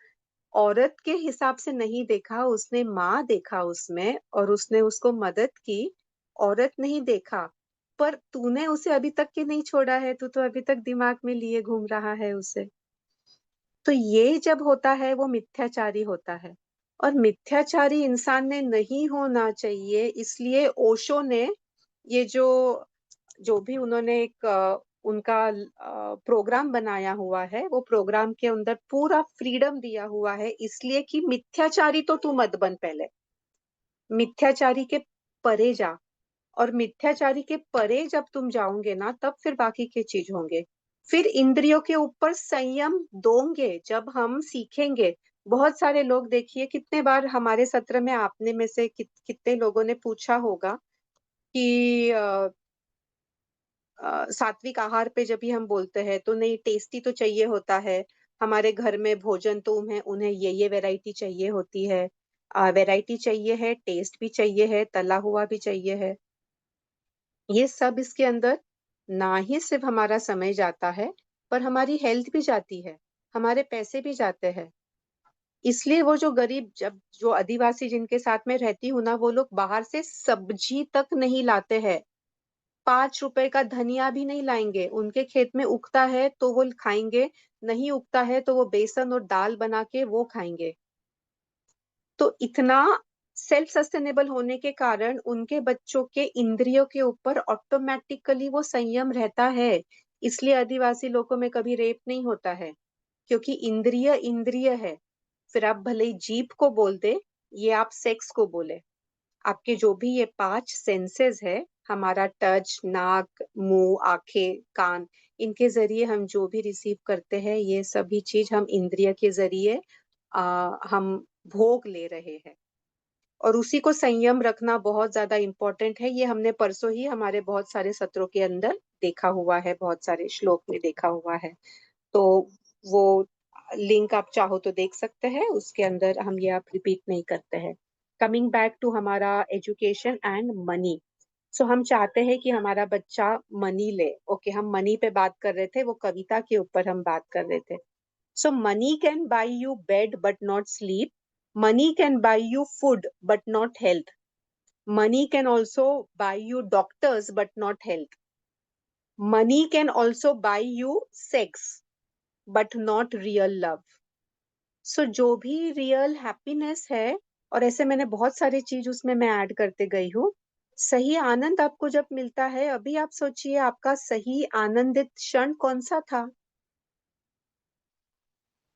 औरत के हिसाब से नहीं देखा, उसने माँ देखा उसमें, और उसने उसको मदद की, औरत नहीं देखा। पर तूने उसे अभी तक के नहीं छोड़ा है, तू तो अभी तक दिमाग में लिए घूम रहा है उसे। तो ये जब होता है वो मिथ्याचारी होता है। और मिथ्याचारी इंसान ने नहीं होना चाहिए, इसलिए ओशो ने ये जो जो भी उन्होंने एक उनका प्रोग्राम बनाया हुआ है, वो प्रोग्राम के अंदर पूरा फ्रीडम दिया हुआ है, इसलिए कि मिथ्याचारी तो तू मत बन पहले, मिथ्याचारी के परे जा। और मिथ्याचारी के परे जब तुम जाओगे ना, तब फिर बाकी के चीज होंगे। फिर इंद्रियों के ऊपर संयम दोगे जब हम सीखेंगे। बहुत सारे लोग देखिए, कितने बार हमारे सत्र में आपने में से कितने लोगों ने पूछा होगा कि सात्विक आहार पे जब भी हम बोलते हैं तो नहीं, टेस्टी तो चाहिए होता है, हमारे घर में भोजन तो उन्हें उन्हें ये वैरायटी चाहिए होती है, वैरायटी चाहिए है, टेस्ट भी चाहिए है, तला हुआ भी चाहिए है। ये सब इसके अंदर ना ही सिर्फ हमारा समय जाता है, पर हमारी हेल्थ भी जाती है, हमारे पैसे भी जाते हैं। इसलिए वो जो गरीब, जब जो आदिवासी जिनके साथ में रहती हूँ ना, वो लोग बाहर से सब्जी तक नहीं लाते हैं। 5 रुपए का धनिया भी नहीं लाएंगे। उनके खेत में उगता है तो वो खाएंगे, नहीं उगता है तो वो बेसन और दाल बना के वो खाएंगे। तो इतना सेल्फ सस्टेनेबल होने के कारण उनके बच्चों के इंद्रियों के ऊपर ऑटोमेटिकली वो संयम रहता है। इसलिए आदिवासी लोगों में कभी रेप नहीं होता है, क्योंकि इंद्रिय इंद्रिय है। फिर आप भले ही जीभ को बोल दे, ये आप सेक्स को बोले, आपके जो भी ये 5 सेंसेस है, हमारा टच, नाक, मुंह, आंखें, कान, इनके जरिए हम जो भी रिसीव करते हैं, ये सभी चीज हम इंद्रिय के जरिए हम भोग ले रहे हैं। और उसी को संयम रखना बहुत ज्यादा इम्पोर्टेंट है। ये हमने परसों ही हमारे बहुत सारे सत्रों के अंदर देखा हुआ है, बहुत सारे श्लोक में देखा हुआ है। तो वो लिंक आप चाहो तो देख सकते हैं, उसके अंदर हम ये आप रिपीट नहीं करते हैं। कमिंग बैक टू हमारा एजुकेशन एंड मनी। सो हम चाहते हैं कि हमारा बच्चा मनी ले। ओके, हम मनी पे बात कर रहे थे, वो कविता के ऊपर हम बात कर रहे थे। So money can buy you bed but not sleep, money can buy you food but not health, money can also buy you doctors but not health, money can also buy you sex but not real love. So जो भी real happiness है, और ऐसे मैंने बहुत सारी चीज उसमें मैं ऐड करते गई हूँ। सही आनंद आपको जब मिलता है, अभी आप सोचिए आपका सही आनंदित क्षण कौन सा था।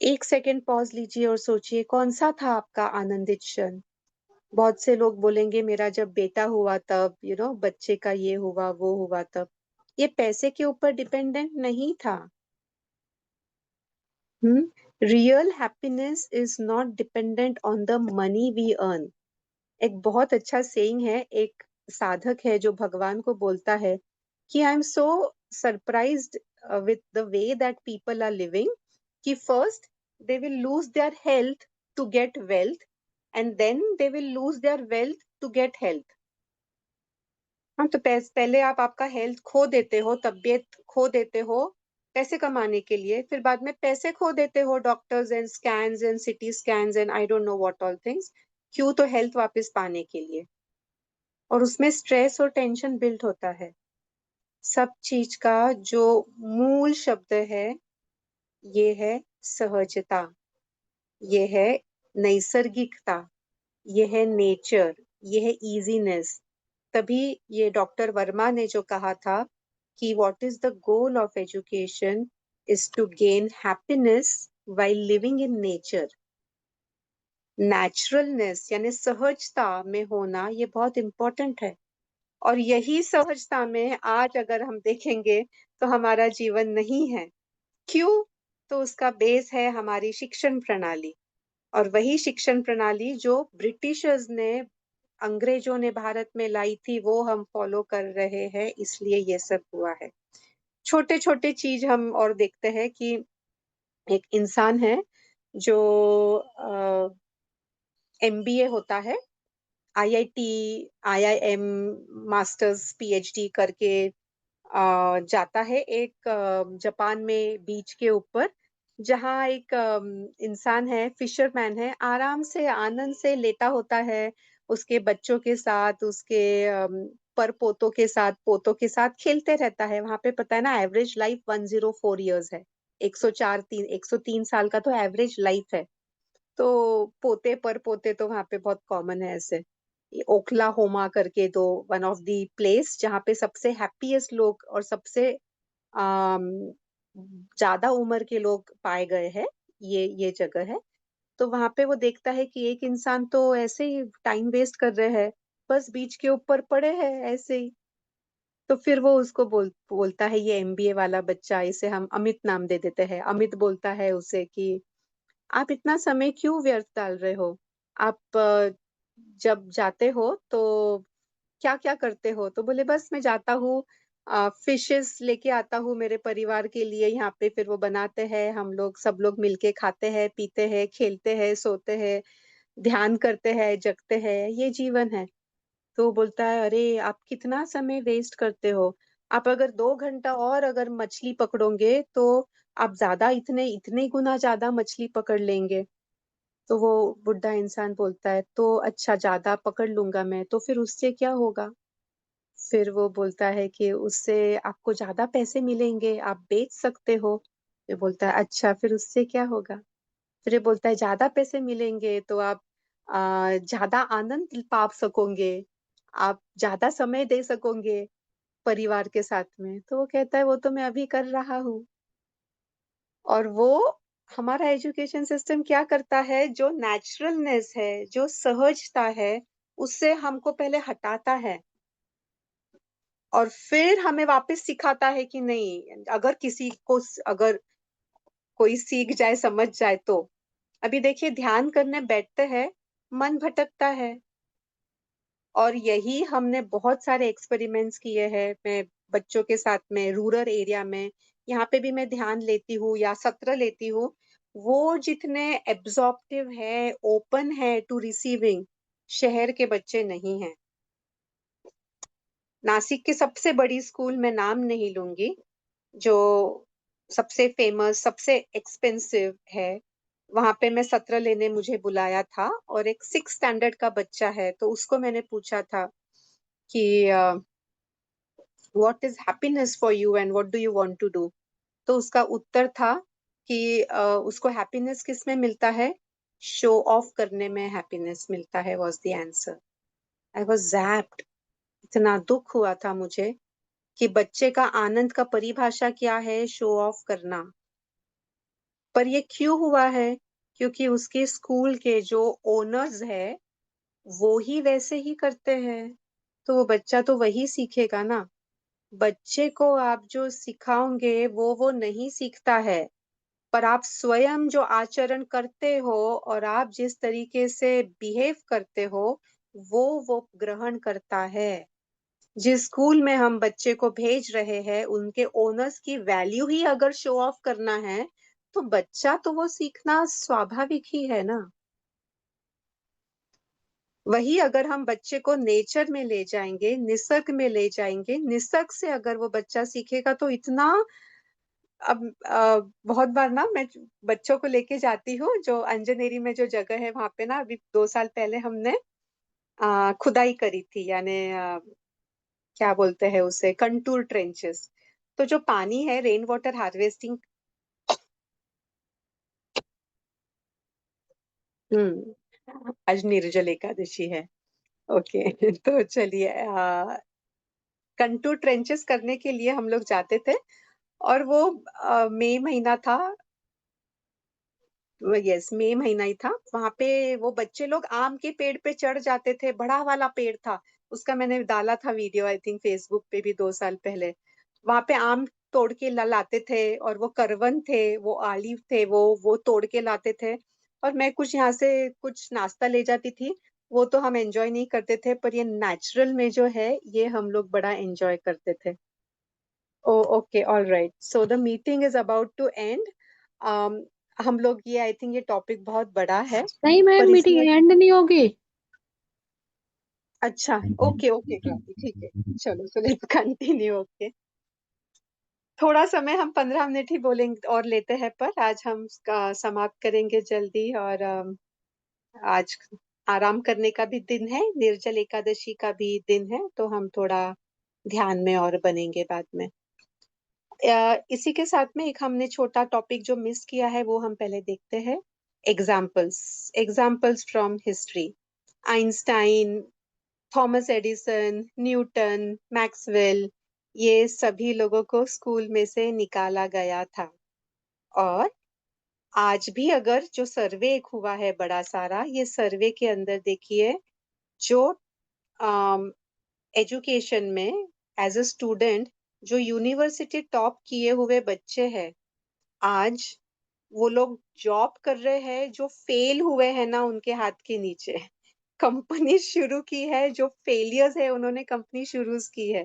एक सेकेंड पॉज लीजिए और सोचिए कौन सा था आपका आनंदित क्षण। बहुत से लोग बोलेंगे मेरा जब बेटा हुआ तब, बच्चे का ये हुआ वो हुआ तब। ये पैसे के ऊपर डिपेंडेंट नहीं था। Real happiness is not dependent on the money we earn. एक बहुत अच्छा सेइंग है, एक साधक है जो भगवान को बोलता है कि I am so surprised with the way that people are living, कि first they will lose their health to get wealth, and then they will lose their wealth to get health. हाँ, तो पहले आप आपका हेल्थ खो देते हो, तबीयत खो देते हो पैसे कमाने के लिए, फिर बाद में पैसे खो देते हो doctors and scans and city scans and I don't know what all things. क्यों? तो हेल्थ वापस पाने के लिए। और उसमें स्ट्रेस और टेंशन बिल्ड होता है। सब चीज का जो मूल शब्द है, ये है सहजता, ये है नैसर्गिकता, ये है नेचर, ये है इजीनेस। तभी ये डॉक्टर वर्मा ने जो कहा था कि what is the goal of education is to gain happiness while living in nature. Naturalness यानी सहजता में होना, ये बहुत इंपॉर्टेंट है। और यही सहजता में आज अगर हम देखेंगे तो हमारा जीवन नहीं है। क्यों? तो उसका बेस है हमारी शिक्षण प्रणाली। और वही शिक्षण प्रणाली जो ब्रिटिशर्स ने, अंग्रेजों ने भारत में लाई थी, वो हम फॉलो कर रहे हैं, इसलिए ये सब हुआ है। छोटे छोटे चीज हम और देखते हैं कि एक इंसान है जो एमबीए होता है, आईआईटी, आईआईएम, मास्टर्स, पीएचडी करके जाता है एक जापान में बीच के ऊपर, जहाँ एक इंसान है, फिशरमैन है, आराम से आनंद से लेटा होता है, उसके बच्चों के साथ, उसके पर पोतों के साथ, पोतों के साथ खेलते रहता है। वहां पे पता है ना, एवरेज लाइफ 104 ईयर्स है। 103 साल का तो एवरेज लाइफ है। तो पोते पर पोते तो वहां पे बहुत कॉमन है ऐसे। ओक्लाहोमा करके तो वन ऑफ द प्लेस जहाँ पे सबसे हैप्पीएस्ट लोग और सबसे अम, ज्यादा उम्र के लोग पाए गए हैं, ये जगह है। तो वहां पे वो देखता है कि एक इंसान तो ऐसे ही टाइम वेस्ट कर रहे हैं, बस बीच के ऊपर पड़े हैं ऐसे ही। तो फिर वो उसको बोलता है, ये एमबीए वाला बच्चा, इसे हम अमित नाम दे देते हैं। अमित बोलता है उसे कि आप इतना समय क्यों व्यर्थ डाल रहे हो? आप जब जाते हो तो क्या क्या करते हो? तो बोले बस मैं जाता हूँ, फिशेस लेके आता हूँ मेरे परिवार के लिए यहाँ पे, फिर वो बनाते हैं, हम लोग सब लोग मिलके खाते हैं, पीते हैं, खेलते हैं, सोते हैं, ध्यान करते हैं, जगते हैं, ये जीवन है। तो वो बोलता है, अरे आप कितना समय वेस्ट करते हो। आप अगर 2 घंटा और अगर मछली पकड़ोगे तो आप ज्यादा इतने गुना ज्यादा मछली पकड़ लेंगे। तो वो बुढ़ा इंसान बोलता है, तो अच्छा ज्यादा पकड़ लूंगा मैं, तो फिर उससे क्या होगा? फिर वो बोलता है कि उससे आपको ज्यादा पैसे मिलेंगे, आप बेच सकते हो। ये बोलता है अच्छा, फिर उससे क्या होगा? फिर ये बोलता है ज्यादा पैसे मिलेंगे तो आप ज्यादा आनंद पा सकोगे, आप ज्यादा समय दे सकोगे परिवार के साथ में। तो वो कहता है वो तो मैं अभी कर रहा हूँ। और वो हमारा एजुकेशन सिस्टम क्या करता है, जो नेचुरलनेस है, जो सहजता है, उससे हमको पहले हटाता है और फिर हमें वापस सिखाता है कि नहीं, अगर किसी को, अगर कोई सीख जाए, समझ जाए तो। अभी देखिए, ध्यान करने बैठते हैं, मन भटकता है। और यही हमने बहुत सारे एक्सपेरिमेंट्स किए हैं, मैं बच्चों के साथ में रूरल एरिया में, यहाँ पे भी मैं ध्यान लेती हूँ या सत्र लेती हूँ। वो जितने एब्जॉर्प्टिव है, ओपन है टू रिसीविंग, शहर के बच्चे नहीं हैं। नासिक की सबसे बड़ी स्कूल, मैं नाम नहीं लूंगी, जो सबसे फेमस, सबसे एक्सपेंसिव है, वहां पे मैं सत्र लेने मुझे बुलाया था। और एक 6 स्टैंडर्ड का बच्चा है, तो उसको मैंने पूछा था कि what is happiness for you and what do you want to do. तो उसका उत्तर था कि उसको हैप्पीनेस किस में मिलता है, शो ऑफ करने में हैप्पीनेस मिलता है, was the answer. I was zapped. इतना दुख हुआ था मुझे कि बच्चे का आनंद का परिभाषा क्या है, शो ऑफ करना। पर ये क्यों हुआ है? क्योंकि उसके स्कूल के जो ओनर्स है, वो ही वैसे ही करते हैं। तो वो बच्चा तो वही सीखेगा ना। बच्चे को आप जो सिखाओगे वो नहीं सीखता है। पर आप स्वयं जो आचरण करते हो और आप जिस तरीके से बिहेव करते हो, वो ग्रहण करता है। जिस स्कूल में हम बच्चे को भेज रहे हैं, उनके ओनर्स की वैल्यू ही अगर शो ऑफ करना है, तो बच्चा तो वो सीखना स्वाभाविक ही है ना। वही अगर हम बच्चे को नेचर में ले जाएंगे, निसर्ग में ले जाएंगे, निसर्ग से अगर वो बच्चा सीखेगा तो इतना। अब बहुत बार ना मैं बच्चों को लेके जाती हूँ, जो अंजनेरी में जो जगह है वहां पे ना, अभी 2 साल पहले हमने खुदाई करी थी, यानी क्या बोलते हैं उसे, कंटूर ट्रेंचेस। तो जो पानी है, रेन वाटर हार्वेस्टिंग। आज निर्जल एकादशी है। ओके तो चलिए, कंटूर ट्रेंचेस करने के लिए हम लोग जाते थे। और वो मई महीना था। यस, मई महीना ही था। वहां पे वो बच्चे लोग आम के पेड़ पे चढ़ जाते थे, बड़ा वाला पेड़ था। उसका मैंने डाला था वीडियो, आई थिंक फेसबुक पे भी 2 साल पहले। वहां पे आम तोड़ के लाते थे, और वो करवन थे, वो आलिव थे, वो तोड़ के लाते थे। और मैं कुछ यहाँ से कुछ नाश्ता ले जाती थी। वो तो हम एंजॉय नहीं करते थे, पर ये नेचुरल में जो है, ये हम लोग बड़ा एंजॉय करते थे। Oh okay, all right, so the meeting is about to end. हम लोग ये, आई थिंक ये टॉपिक बहुत बड़ा है, नहीं मैम, पर मीटिंग इसमें। एंड नहीं होगी। अच्छा, ओके ओके क्रांति, ठीक है। चलो, सो लेट्स कंटिन्यू। ओके, थोड़ा समय हम 15 मिनट ही बोलेंगे और लेते हैं, पर आज हम इसका समाप्त करेंगे जल्दी। और आज आराम करने का भी दिन है, निर्जल एकादशी का भी दिन है, तो हम थोड़ा ध्यान में और बनेंगे बाद में। इसी के साथ में एक हमने छोटा टॉपिक जो मिस किया है, वो हम पहले देखते हैं। Examples, examples from history. Einstein, Thomas Edison, Newton, Maxwell, ये सभी लोगों को स्कूल में से निकाला गया था। और आज भी अगर जो सर्वे एक हुआ है बड़ा सारा, ये सर्वे के अंदर देखिए, जो एजुकेशन में एज अ स्टूडेंट जो यूनिवर्सिटी टॉप किए हुए बच्चे हैं, आज वो लोग जॉब कर रहे हैं, जो फेल हुए हैं ना उनके हाथ के नीचे कंपनी शुरू की है, जो फेलियर्स है उन्होंने कंपनी शुरू की है।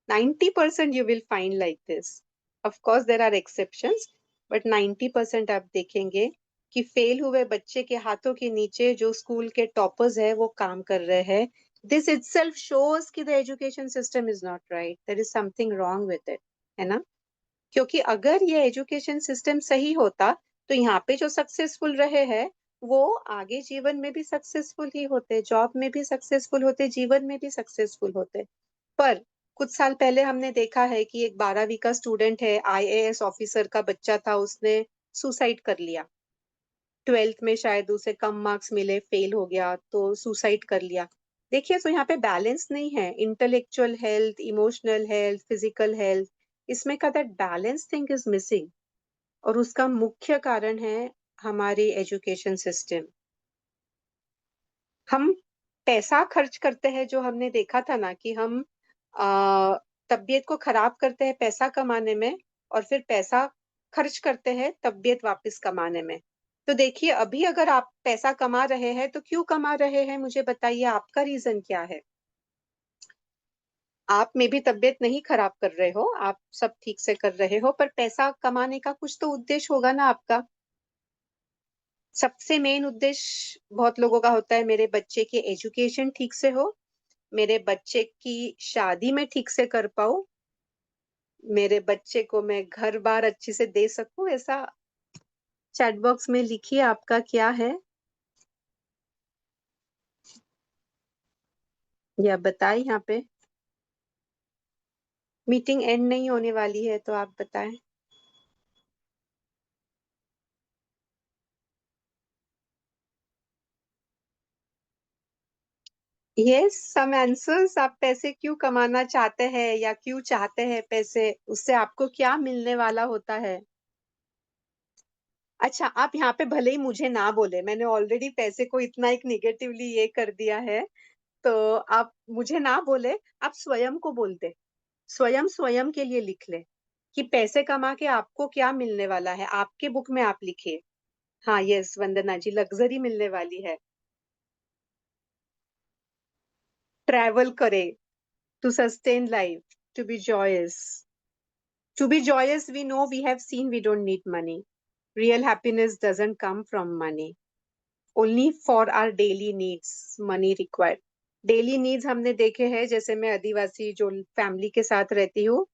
90% you will find like this. Of course there are exceptions, but 90% आप देखेंगे कि फेल हुए बच्चे के हाथों के नीचे जो स्कूल के टॉपर्स है वो काम कर रहे हैं। दिस itself shows कि the education system is not right, there is something wrong with it, है ना। क्योंकि अगर ये एजुकेशन सिस्टम सही होता तो यहाँ पे जो सक्सेसफुल रहे हैं वो आगे जीवन में भी सक्सेसफुल ही होते, जॉब में भी सक्सेसफुल होते, जीवन में भी सक्सेसफुल होते। पर कुछ साल पहले हमने देखा है कि एक 12वीं का स्टूडेंट है, आईएएस ऑफिसर का बच्चा था, उसने सुसाइड कर लिया। 12th में शायद उसे कम मार्क्स मिले, फेल हो गया तो सुसाइड कर लिया। देखिए, तो यहाँ पे बैलेंस नहीं है, intellectual health, emotional health, physical health, इसमें का that balance thing is missing. और उसका मुख्य कारण है हमारी एजुकेशन सिस्टम। हम पैसा खर्च करते हैं, जो हमने देखा था ना कि हम तबीयत को खराब करते हैं पैसा कमाने में, और फिर पैसा खर्च करते हैं तबीयत वापस कमाने में। तो देखिए, अभी अगर आप पैसा कमा रहे हैं तो क्यों कमा रहे हैं, मुझे बताइए, आपका रीजन क्या है? आप में भी तबीयत नहीं खराब कर रहे हो, आप सब ठीक से कर रहे हो, पर पैसा कमाने का कुछ तो उद्देश्य होगा ना आपका। सबसे मेन उद्देश्य बहुत लोगों का होता है, मेरे बच्चे की एजुकेशन ठीक से हो, मेरे बच्चे की शादी में ठीक से कर पाऊं, मेरे बच्चे को मैं घर बार अच्छे से दे सकूं। ऐसा चैट बॉक्स में लिखिए, आपका क्या है, या बताएं यहाँ पे। मीटिंग एंड नहीं होने वाली है तो आप बताएं। Yes, some answers. आप पैसे क्यों कमाना चाहते हैं या क्यों चाहते हैं पैसे, उससे आपको क्या मिलने वाला होता है? अच्छा, आप यहाँ पे भले ही मुझे ना बोले, मैंने ऑलरेडी पैसे को इतना एक निगेटिवली ये कर दिया है, तो आप मुझे ना बोले, आप स्वयं को बोलते, स्वयं स्वयं के लिए लिख ले कि पैसे कमा के आपको क्या मिलने वाला है, आपके बुक में आप लिखिए। हाँ, यस वंदना जी, लग्जरी मिलने वाली है। ट्रैवल करे, to sustain life, to be joyous. To be joyous, we know, we have seen, we don't need money. Real happiness doesn't come from money, only for our daily needs money required. Daily needs हमने देखे हैं, जैसे मैं आदिवासी जो family के साथ रहती हूँ,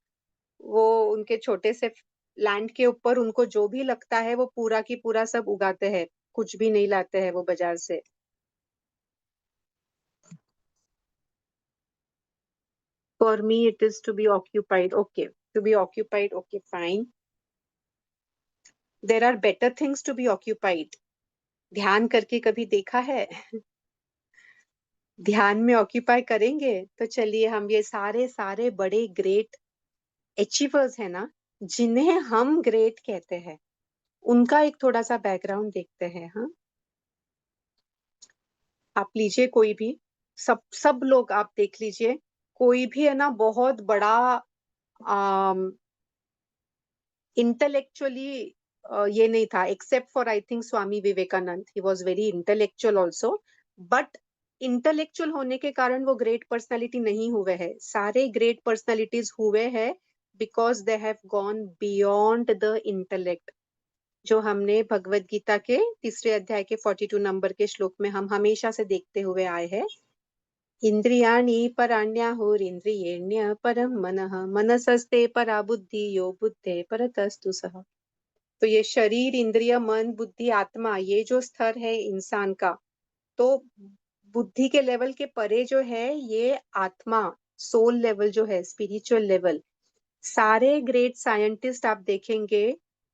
वो उनके छोटे से लैंड के ऊपर उनको जो भी लगता है वो पूरा की पूरा सब उगाते हैं, कुछ भी नहीं लाते हैं वो बाजार से। For me, it is to be occupied. Okay, to be occupied. Okay, fine. There are better things to be occupied. ध्यान करके कभी देखा है? ध्यान में ऑक्यूपाई करेंगे तो चलिए, हम ये सारे सारे बड़े ग्रेट अचीवर्स हैं ना, जिन्हें हम ग्रेट कहते हैं, उनका एक थोड़ा सा बैकग्राउंड देखते हैं। हाँ, आप लीजिए कोई भी, सब सब लोग आप देख लीजिए, कोई भी है ना बहुत बड़ा इंटेलेक्चुअली ये नहीं था, except for I think Swami Vivekananda, he was very intellectual also. But intellectual होने के कारण वो ग्रेट पर्सनालिटी नहीं हुए हैं। सारे ग्रेट पर्सनालिटीज हुए हैं because they have gone beyond the intellect. जो हमने भगवत गीता के 3 अध्याय के 42 नंबर के श्लोक में हम हमेशा से देखते हुए आए हैं, इंद्रियाणि पराण्याहुरिन्द्रियेण्य परम मनः मनसस्ते परा बुद्धि यो बुद्धे परतस्तु सः। तो ये शरीर, इंद्रिय, मन, बुद्धि, आत्मा, ये जो स्तर है इंसान का, तो बुद्धि के लेवल के परे जो है ये आत्मा, सोल लेवल जो है, स्पिरिचुअल लेवल। सारे ग्रेट साइंटिस्ट आप देखेंगे,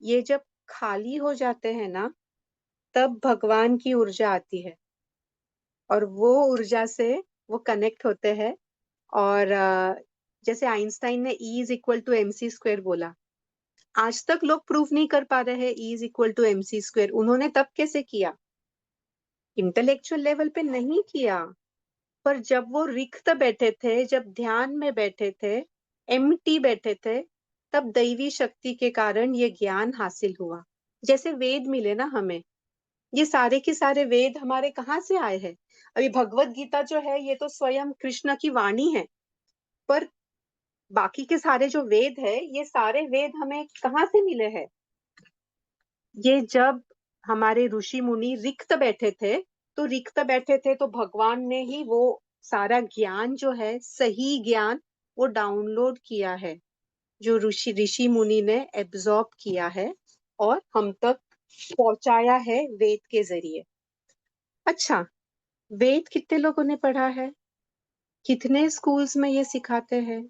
ये जब खाली हो जाते हैं ना, तब भगवान की ऊर्जा आती है, और वो ऊर्जा से वो कनेक्ट होते हैं। और जैसे आइंस्टाइन ने E is equal to MC² बोला, आज तक लोग प्रूव नहीं कर पा रहे हैं E is equal to MC²। उन्होंने तब कैसे किया? इंटेलेक्चुअल लेवल पे नहीं किया, पर जब वो रिक्त बैठे थे, जब ध्यान में बैठे थे, एम्प्टी बैठे थे, तब दैवी शक्ति के कारण ये ज्ञान हासिल हुआ। जैसे वेद मिले ना हमें, ये सारे के सारे वेद हमारे कहाँ से आए हैं? अभी भगवत गीता जो है ये तो स्वयं कृष्ण की वाणी है, पर बाकी के सारे जो वेद है, ये सारे वेद हमें कहाँ से मिले हैं? ये जब हमारे ऋषि मुनि रिक्त बैठे थे, तो रिक्त बैठे थे तो भगवान ने ही वो सारा ज्ञान जो है, सही ज्ञान, वो डाउनलोड किया है। जो ऋषि ऋषि मुनि ने एब्जॉर्ब किया है और हम तक पहुंचाया है वेद के जरिए। अच्छा, वेद कितने लोगों ने पढ़ा है? कितने स्कूल्स में ये सिखाते हैं?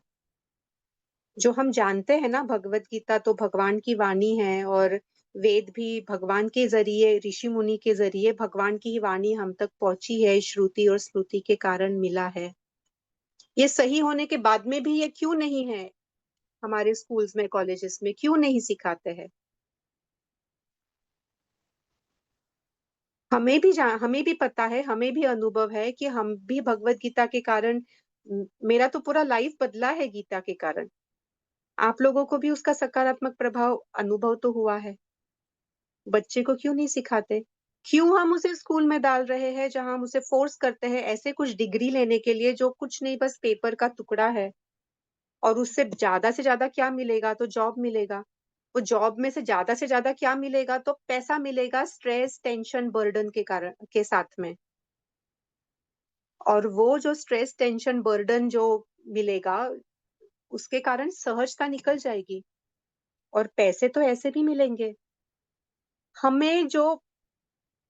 जो हम जानते हैं ना, भगवत गीता तो भगवान की वाणी है, और वेद भी भगवान के जरिए, ऋषि मुनि के जरिए भगवान की ही वाणी हम तक पहुंची है, श्रुति और स्मृति के कारण मिला है। ये सही होने के बाद में भी ये क्यों नहीं है हमारे स्कूल्स में, कॉलेजेस में क्यों नहीं सिखाते हैं? हमें भी पता है, हमें भी अनुभव है कि हम भी भगवत गीता के कारण, मेरा तो पूरा लाइफ बदला है गीता के कारण। आप लोगों को भी उसका सकारात्मक प्रभाव अनुभव तो हुआ है। बच्चे को क्यों नहीं सिखाते? क्यों हम उसे स्कूल में डाल रहे हैं जहां हम उसे फोर्स करते हैं ऐसे कुछ डिग्री लेने के लिए जो कुछ नहीं, बस पेपर का टुकड़ा है। और उससे ज्यादा से ज्यादा क्या मिलेगा? तो जॉब मिलेगा। वो जॉब में से ज्यादा क्या मिलेगा? तो पैसा मिलेगा, स्ट्रेस, टेंशन, बर्डन के कारण के साथ में। और वो जो स्ट्रेस, टेंशन, बर्डन जो मिलेगा, उसके कारण सहजता निकल जाएगी और पैसे तो ऐसे भी मिलेंगे। हमें जो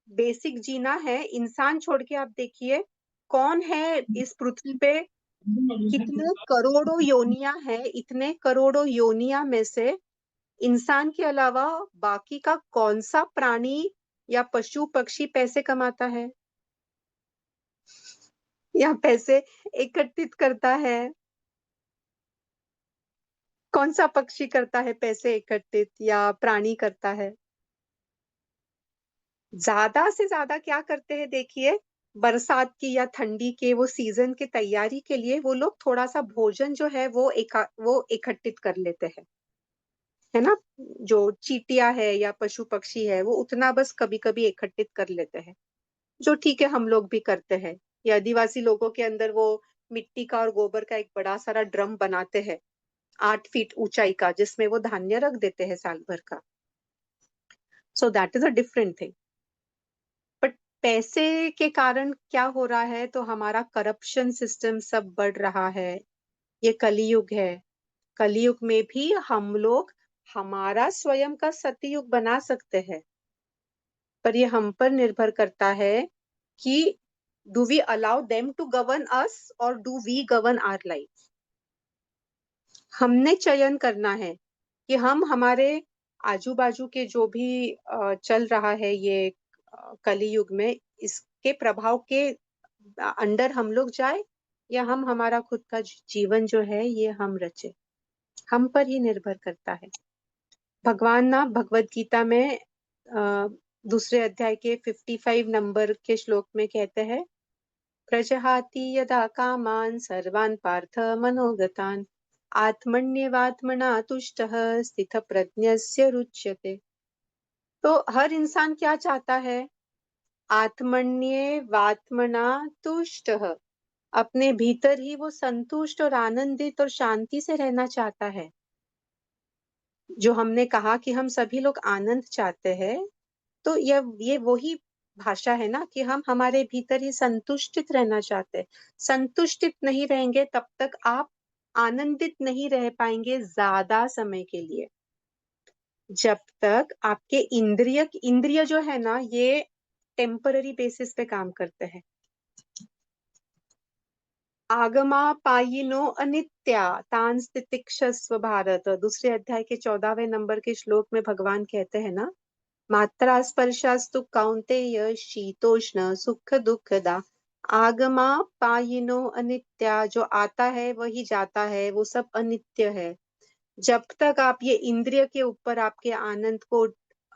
बेसिक जीना है, इंसान छोड़ के आप देखिए कौन है इस पृथ्वी पे। कितने करोड़ों योनियां है, इतने करोड़ों योनियां में से इंसान के अलावा बाकी का कौन सा प्राणी या पशु पक्षी पैसे कमाता है या पैसे एकत्रित करता है? कौन सा पक्षी करता है पैसे एकत्रित, या प्राणी करता है? ज्यादा से ज्यादा क्या करते हैं देखिए, बरसात की या ठंडी के वो सीजन की तैयारी के लिए वो लोग थोड़ा सा भोजन जो है वो एकत्रित कर लेते हैं, है ना। जो चींटियां है या पशु पक्षी है वो उतना बस कभी कभी एकत्रित कर लेते हैं, जो ठीक है हम लोग भी करते हैं। या आदिवासी लोगों के अंदर वो मिट्टी का और गोबर का एक बड़ा सारा ड्रम बनाते हैं, 8 फीट ऊंचाई का, जिसमें वो धान्य रख देते हैं साल भर का। So that is a different thing. But पैसे के कारण क्या हो रहा है, तो हमारा करप्शन सिस्टम सब बढ़ रहा है। ये कलयुग है। कलयुग में भी हम लोग हमारा स्वयं का सतयुग बना सकते हैं, पर ये हम पर निर्भर करता है कि do we allow them to govern us और do we govern our life. हमने चयन करना है कि हम हमारे आजू बाजू के जो भी चल रहा है ये कलयुग में, इसके प्रभाव के अंडर हम लोग जाए, या हम हमारा खुद का जीवन जो है ये हम रचे। हम पर ही निर्भर करता है। भगवान ना भगवत गीता में दूसरे अध्याय के 55 नंबर के श्लोक में कहते हैं, प्रजहाति यदा कामान् सर्वान् पार्थ मनोगतान् आत्मन्येवात्मना तुष्टः स्थितप्रज्ञस्य रुच्यते। तो हर इंसान क्या चाहता है? आत्मन्येवात्मना तुष्टः, अपने भीतर ही वो संतुष्ट और आनंदित और शांति से रहना चाहता है। जो हमने कहा कि हम सभी लोग आनंद चाहते हैं, तो ये वही भाषा है ना कि हम हमारे भीतर ही संतुष्टित रहना चाहते हैं। संतुष्टित नहीं रहेंगे तब तक आप आनंदित नहीं रह पाएंगे ज्यादा समय के लिए। जब तक आपके इंद्रिय इंद्रिय जो है ना, ये टेम्पररी बेसिस पे काम करते हैं। आगमा पायिनो अनित्या तान स्थितिक्षस्व भारत, दूसरे अध्याय के 14वें नंबर के श्लोक में भगवान कहते हैं ना, मात्रा स्पर्शास्तु कौन्तेय शीतोष्ण सुख दुखदा आगमा पायिनो अनित्या। जो आता है वही जाता है, वो सब अनित्य है। जब तक आप ये इंद्रिय के ऊपर आपके आनंद को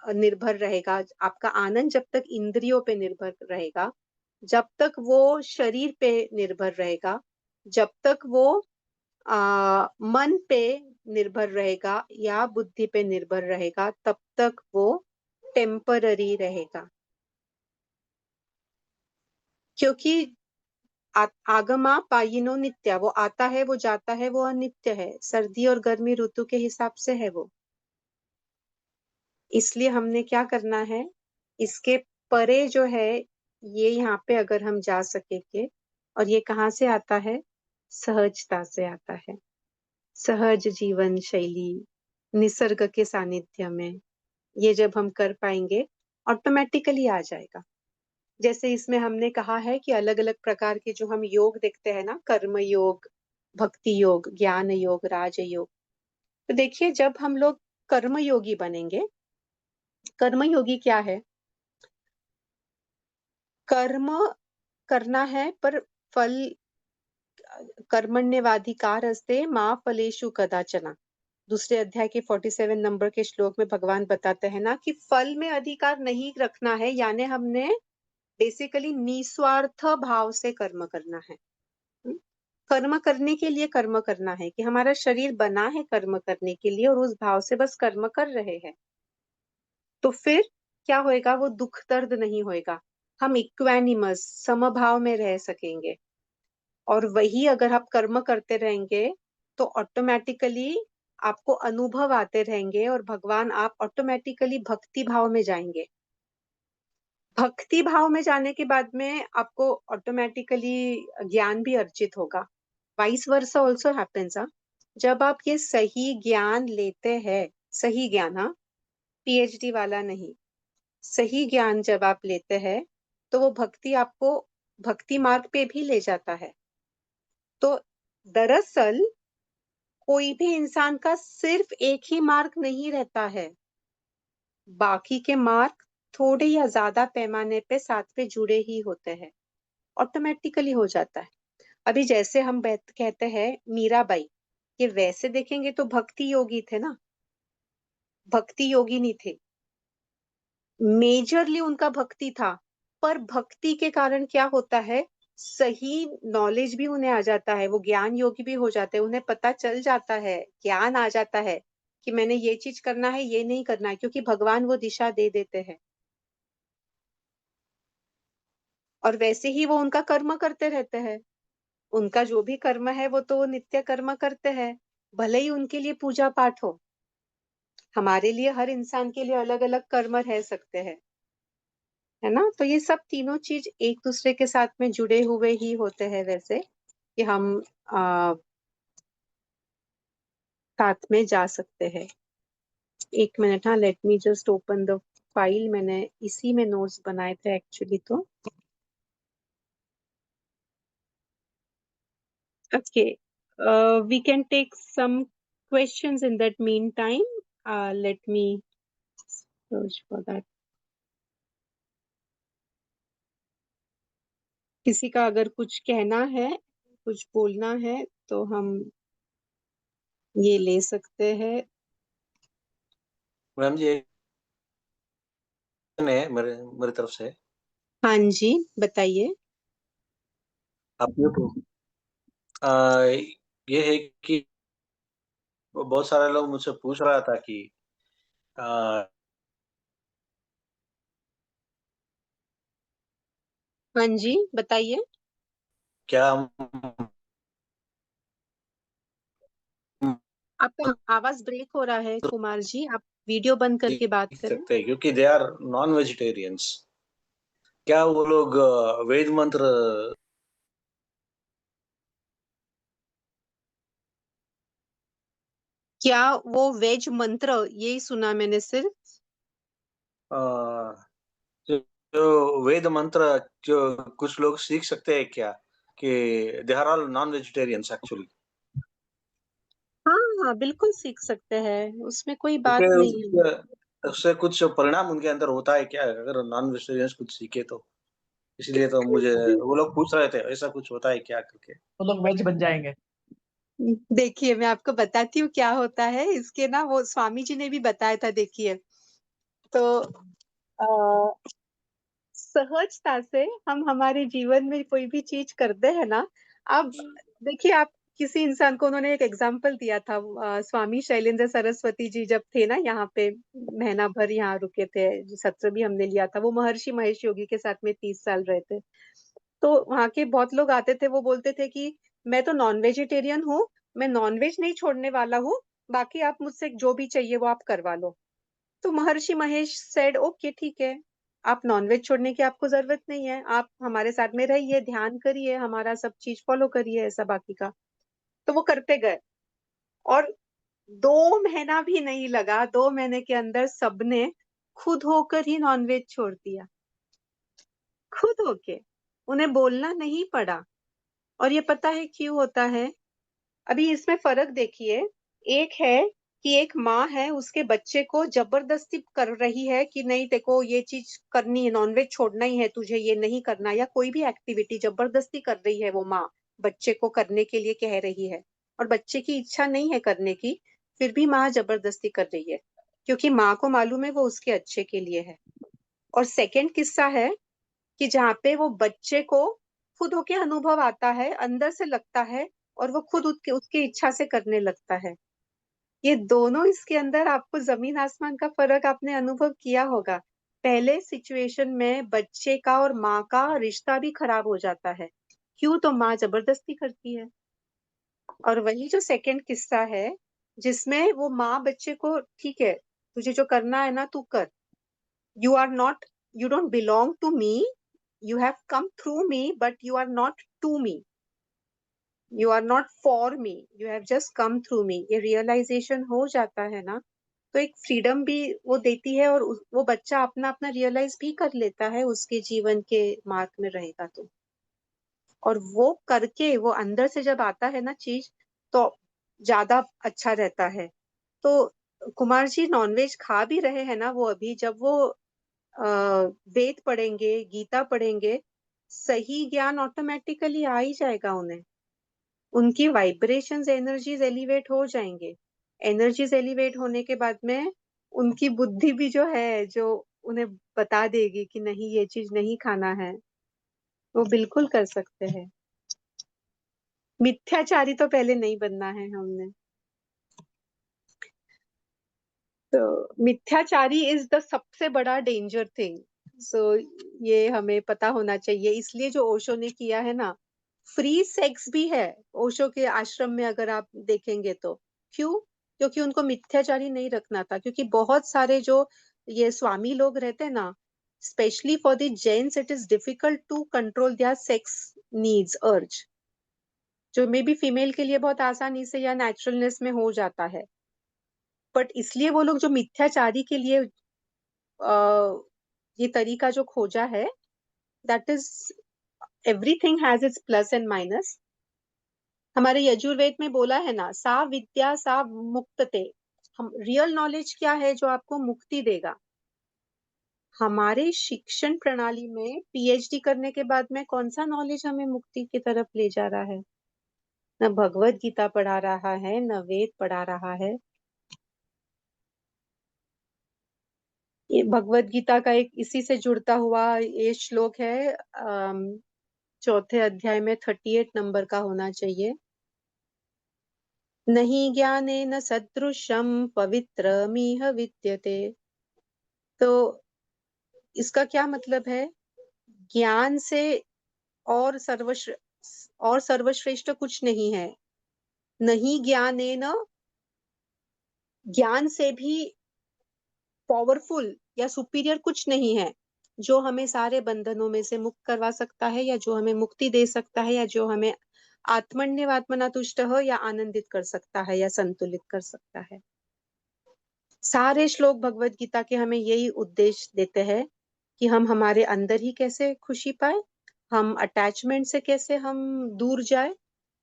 निर्भर रहेगा, आपका आनंद जब तक इंद्रियों पे निर्भर रहेगा, जब तक वो शरीर पे निर्भर रहेगा, जब तक वो मन पे निर्भर रहेगा या बुद्धि पे निर्भर रहेगा, तब तक वो टेम्पररी रहेगा। क्योंकि आगमा पायिनो नित्या, वो आता है वो जाता है, वो अनित्य है। सर्दी और गर्मी ऋतु के हिसाब से है वो। इसलिए हमने क्या करना है, इसके परे जो है, ये यहाँ पे अगर हम जा सकेंगे, और ये कहाँ से आता है? सहजता से आता है। सहज जीवन शैली, निसर्ग के सानिध्य में, ये जब हम कर पाएंगे ऑटोमेटिकली आ जाएगा। जैसे इसमें हमने कहा है कि अलग अलग प्रकार के जो हम योग देखते हैं ना, कर्म योग, भक्ति योग, ज्ञान योग, राज योग। तो देखिए जब हम लोग कर्म योगी बनेंगे, कर्म योगी क्या है? कर्म करना है पर फल, कर्मण्यवाधिकारस्ते मा फलेषु कदाचन। दूसरे अध्याय के 47 नंबर के श्लोक में भगवान बताते हैं ना कि फल में अधिकार नहीं रखना है, यानी हमने बेसिकली निस्वार्थ भाव से कर्म करना है। हम्म? कर्म करने के लिए कर्म करना है, कि हमारा शरीर बना है कर्म करने के लिए और उस भाव से बस कर्म कर रहे हैं। तो फिर क्या होएगा? वो दुख दर्द नहीं होएगा, हम इक्वानिमस समभाव में रह सकेंगे। और वही अगर आप कर्म करते रहेंगे तो ऑटोमेटिकली आपको अनुभव आते रहेंगे और भगवान आप ऑटोमेटिकली भक्ति भाव में जाएंगे। भक्ति भाव में जाने के बाद में आपको ऑटोमेटिकली ज्ञान भी अर्जित होगा। Vice versa also happens. जब आप ये सही ज्ञान लेते हैं, सही ज्ञान, हाँ, पीएचडी वाला नहीं, सही ज्ञान जब आप लेते हैं तो वो भक्ति आपको भक्ति मार्ग पे भी ले जाता है। तो दरअसल कोई भी इंसान का सिर्फ एक ही मार्ग नहीं रहता है, बाकी के मार्ग थोड़े या ज्यादा पैमाने पे साथ में जुड़े ही होते हैं, ऑटोमेटिकली हो जाता है। अभी जैसे हम कहते हैं मीराबाई, ये वैसे देखेंगे तो भक्ति योगी थे ना, भक्ति योगी नहीं थे, मेजरली उनका भक्ति था। पर भक्ति के कारण क्या होता है, सही नॉलेज भी उन्हें आ जाता है, वो ज्ञान योगी भी हो जाते हैं, उन्हें पता चल जाता है, ज्ञान आ जाता है कि मैंने ये चीज करना है, ये नहीं करना है, क्योंकि भगवान वो दिशा दे देते हैं। और वैसे ही वो उनका कर्म करते रहते हैं, उनका जो भी कर्म है वो तो वो नित्य कर्म करते हैं, भले ही उनके लिए पूजा पाठ हो। हमारे लिए, हर इंसान के लिए अलग अलग कर्म रह सकते हैं, है ना। तो ये सब तीनों चीज एक दूसरे के साथ में जुड़े हुए ही होते हैं वैसे, कि हम साथ में जा सकते हैं। एक मिनट, हाँ, let me just open the file, मैंने इसी में नोट्स बनाए थे एक्चुअली। तो okay, we can take some questions in that meantime. Let me search for that. किसी का अगर कुछ कहना है, कुछ बोलना है तो हम ये ले सकते हैं। मैम जी, ने मेरे मेरी तरफ से हाँ जी, बताइए। आपने तो ये है कि बहुत सारे लोग मुझसे पूछ रहा था कि आ, हाँ जी, बताइए। क्या हम आपका आवाज ब्रेक हो रहा है कुमार जी, आप वीडियो बंद करके बात सीख करें। सकते हैं, क्योंकि दे आर नॉन वेजिटेरियंस। क्या वो लोग वेद मंत्र क्या वो वेज मंत्र, यही सुना मैंने सिर्फ। आ, जो जो वेद मंत्र जो कुछ लोग सीख सकते हैं क्या, कि they are all non vegetarians actually? हाँ हाँ, बिल्कुल सीख सकते हैं, उसमें कोई क्योंकि बात नहीं है। उससे उससे कुछ परिणाम उनके अंदर होता है क्या, अगर नॉन वेजिटेरियंस कुछ सीखे तो? इसलिए तो मुझे वो लोग पूछ रहे थे ऐसा कुछ होता है क्या करके। तो लोग वेज बन जाएंगे। देखिए मैं आपको बताती हूँ क्या होता है इसके ना, वो स्वामी जी ने भी बताया था। देखिए, तो आ, सहजता से हम हमारे जीवन में कोई भी चीज करते हैं ना। अब देखिए, आप किसी इंसान को, उन्होंने एक एग्जाम्पल दिया था, स्वामी शैलेंद्र सरस्वती जी जब थे ना यहाँ पे, महीना भर यहाँ रुके थे, जो सत्र भी हमने लिया था, वो महर्षि महेश योगी के साथ में 30 साल रहे थे। तो वहाँ के बहुत लोग आते थे, वो बोलते थे कि मैं तो नॉन वेजिटेरियन हूँ, मैं नॉन वेज नहीं छोड़ने वाला हूँ, बाकी आप मुझसे जो भी चाहिए वो आप करवा लो। तो महर्षि महेश सेड ओके ठीक है, आप नॉनवेज छोड़ने की आपको जरूरत नहीं है, आप हमारे साथ में रहिए, ध्यान करिए, हमारा सब चीज फॉलो करिए, ऐसा बाकी का। तो वो करते गए। और 2 महीना भी नहीं लगा, 2 महीने के अंदर सबने खुद होकर ही नॉनवेज छोड़ दिया, खुद होके, उन्हें बोलना नहीं पड़ा। और ये पता है क्यों होता है? अभी इसमें फर्क देखिए, एक है कि एक माँ है, उसके बच्चे को जबरदस्ती कर रही है कि नहीं देखो ये चीज करनी है, नॉनवेज छोड़ना ही है तुझे, ये नहीं करना, या कोई भी एक्टिविटी जबरदस्ती कर रही है वो माँ, बच्चे को करने के लिए कह रही है, और बच्चे की इच्छा नहीं है करने की, फिर भी माँ जबरदस्ती कर रही है, क्योंकि माँ को मालूम है वो उसके अच्छे के लिए है। और सेकंड किस्सा है कि जहाँ पे वो बच्चे को खुद होके अनुभव आता है, अंदर से लगता है, और वो खुद उसके उसकी इच्छा से करने लगता है। ये दोनों, इसके अंदर आपको जमीन आसमान का फर्क आपने अनुभव किया होगा। पहले सिचुएशन में बच्चे का और माँ का रिश्ता भी खराब हो जाता है, क्यों? तो माँ जबरदस्ती करती है। और वही जो सेकंड किस्सा है, जिसमें वो माँ बच्चे को, ठीक है तुझे जो करना है ना तू कर, you are not, you don't belong to me, you have come through me but you are not to me, you are not for me, you have just come through me, ये रियलाइजेशन हो जाता है ना, तो एक freedom भी वो देती है, और वो बच्चा अपना अपना रियलाइज भी कर लेता है, उसके जीवन के मार्ग में रहेगा तो। और वो करके वो अंदर से जब आता है ना चीज, तो ज्यादा अच्छा रहता है। तो कुमार जी नॉनवेज खा भी रहे हैं ना वो अभी, जब वो वेद पढ़ेंगे, गीता पढ़ेंगे, सही ज्ञान ऑटोमेटिकली आ ही जाएगा उन्हें, उनकी वाइब्रेशंस, एनर्जीज एलिवेट हो जाएंगे। एनर्जीज एलिवेट होने के बाद में उनकी बुद्धि भी जो है, जो उन्हें बता देगी कि नहीं ये चीज नहीं खाना है, वो बिल्कुल कर सकते हैं। मिथ्याचारी तो पहले नहीं बनना है हमने। तो मिथ्याचारी इज द सबसे बड़ा डेंजर थिंग। सो ये हमें पता होना चाहिए, इसलिए जो ओशो ने किया है ना, फ्री सेक्स भी है ओशो के आश्रम में, अगर आप देखेंगे तो। क्यों? क्योंकि उनको मिथ्याचारी नहीं रखना था, क्योंकि बहुत सारे जो ये स्वामी लोग रहते हैं ना, specially for the gents it is difficult to control their sex needs urge, जो मे बी फीमेल के लिए बहुत आसानी से या नेचुरलनेस में हो जाता है। बट इसलिए वो लोग जो मिथ्याचारी के लिए ये तरीका जो खोजा है, that is, everything has its plus and minus. हमारे यजुर्वेद में बोला है ना, सा विद्या सा मुक्तते। हम रियल नॉलेज क्या है जो आपको मुक्ति देगा? हमारे शिक्षण प्रणाली में पीएचडी करने के बाद में कौन सा नॉलेज हमें मुक्ति की तरफ ले जा रहा है? न भगवत गीता पढ़ा रहा है, न वेद पढ़ा रहा है। ये भगवत गीता का एक इसी से जुड़ता हुआ ये श्लोक है, चौथे अध्याय में 38 नंबर का होना चाहिए। नहीं ज्ञानेन सदृशम पवित्रमिह विद्यते। तो इसका क्या मतलब है? ज्ञान से और सर्वश्रेष्ठ कुछ नहीं है। नहीं ज्ञानेन, ज्ञान से भी पावरफुल या सुपीरियर कुछ नहीं है, जो हमें सारे बंधनों में से मुक्त करवा सकता है, या जो हमें मुक्ति दे सकता है, या जो हमें आत्मन्यवात्मना तुष्ट या आनंदित कर सकता है, या संतुलित कर सकता है। सारे श्लोक भगवत गीता के हमें यही उद्देश्य देते हैं कि हम हमारे अंदर ही कैसे खुशी पाए, हम अटैचमेंट से कैसे हम दूर जाए,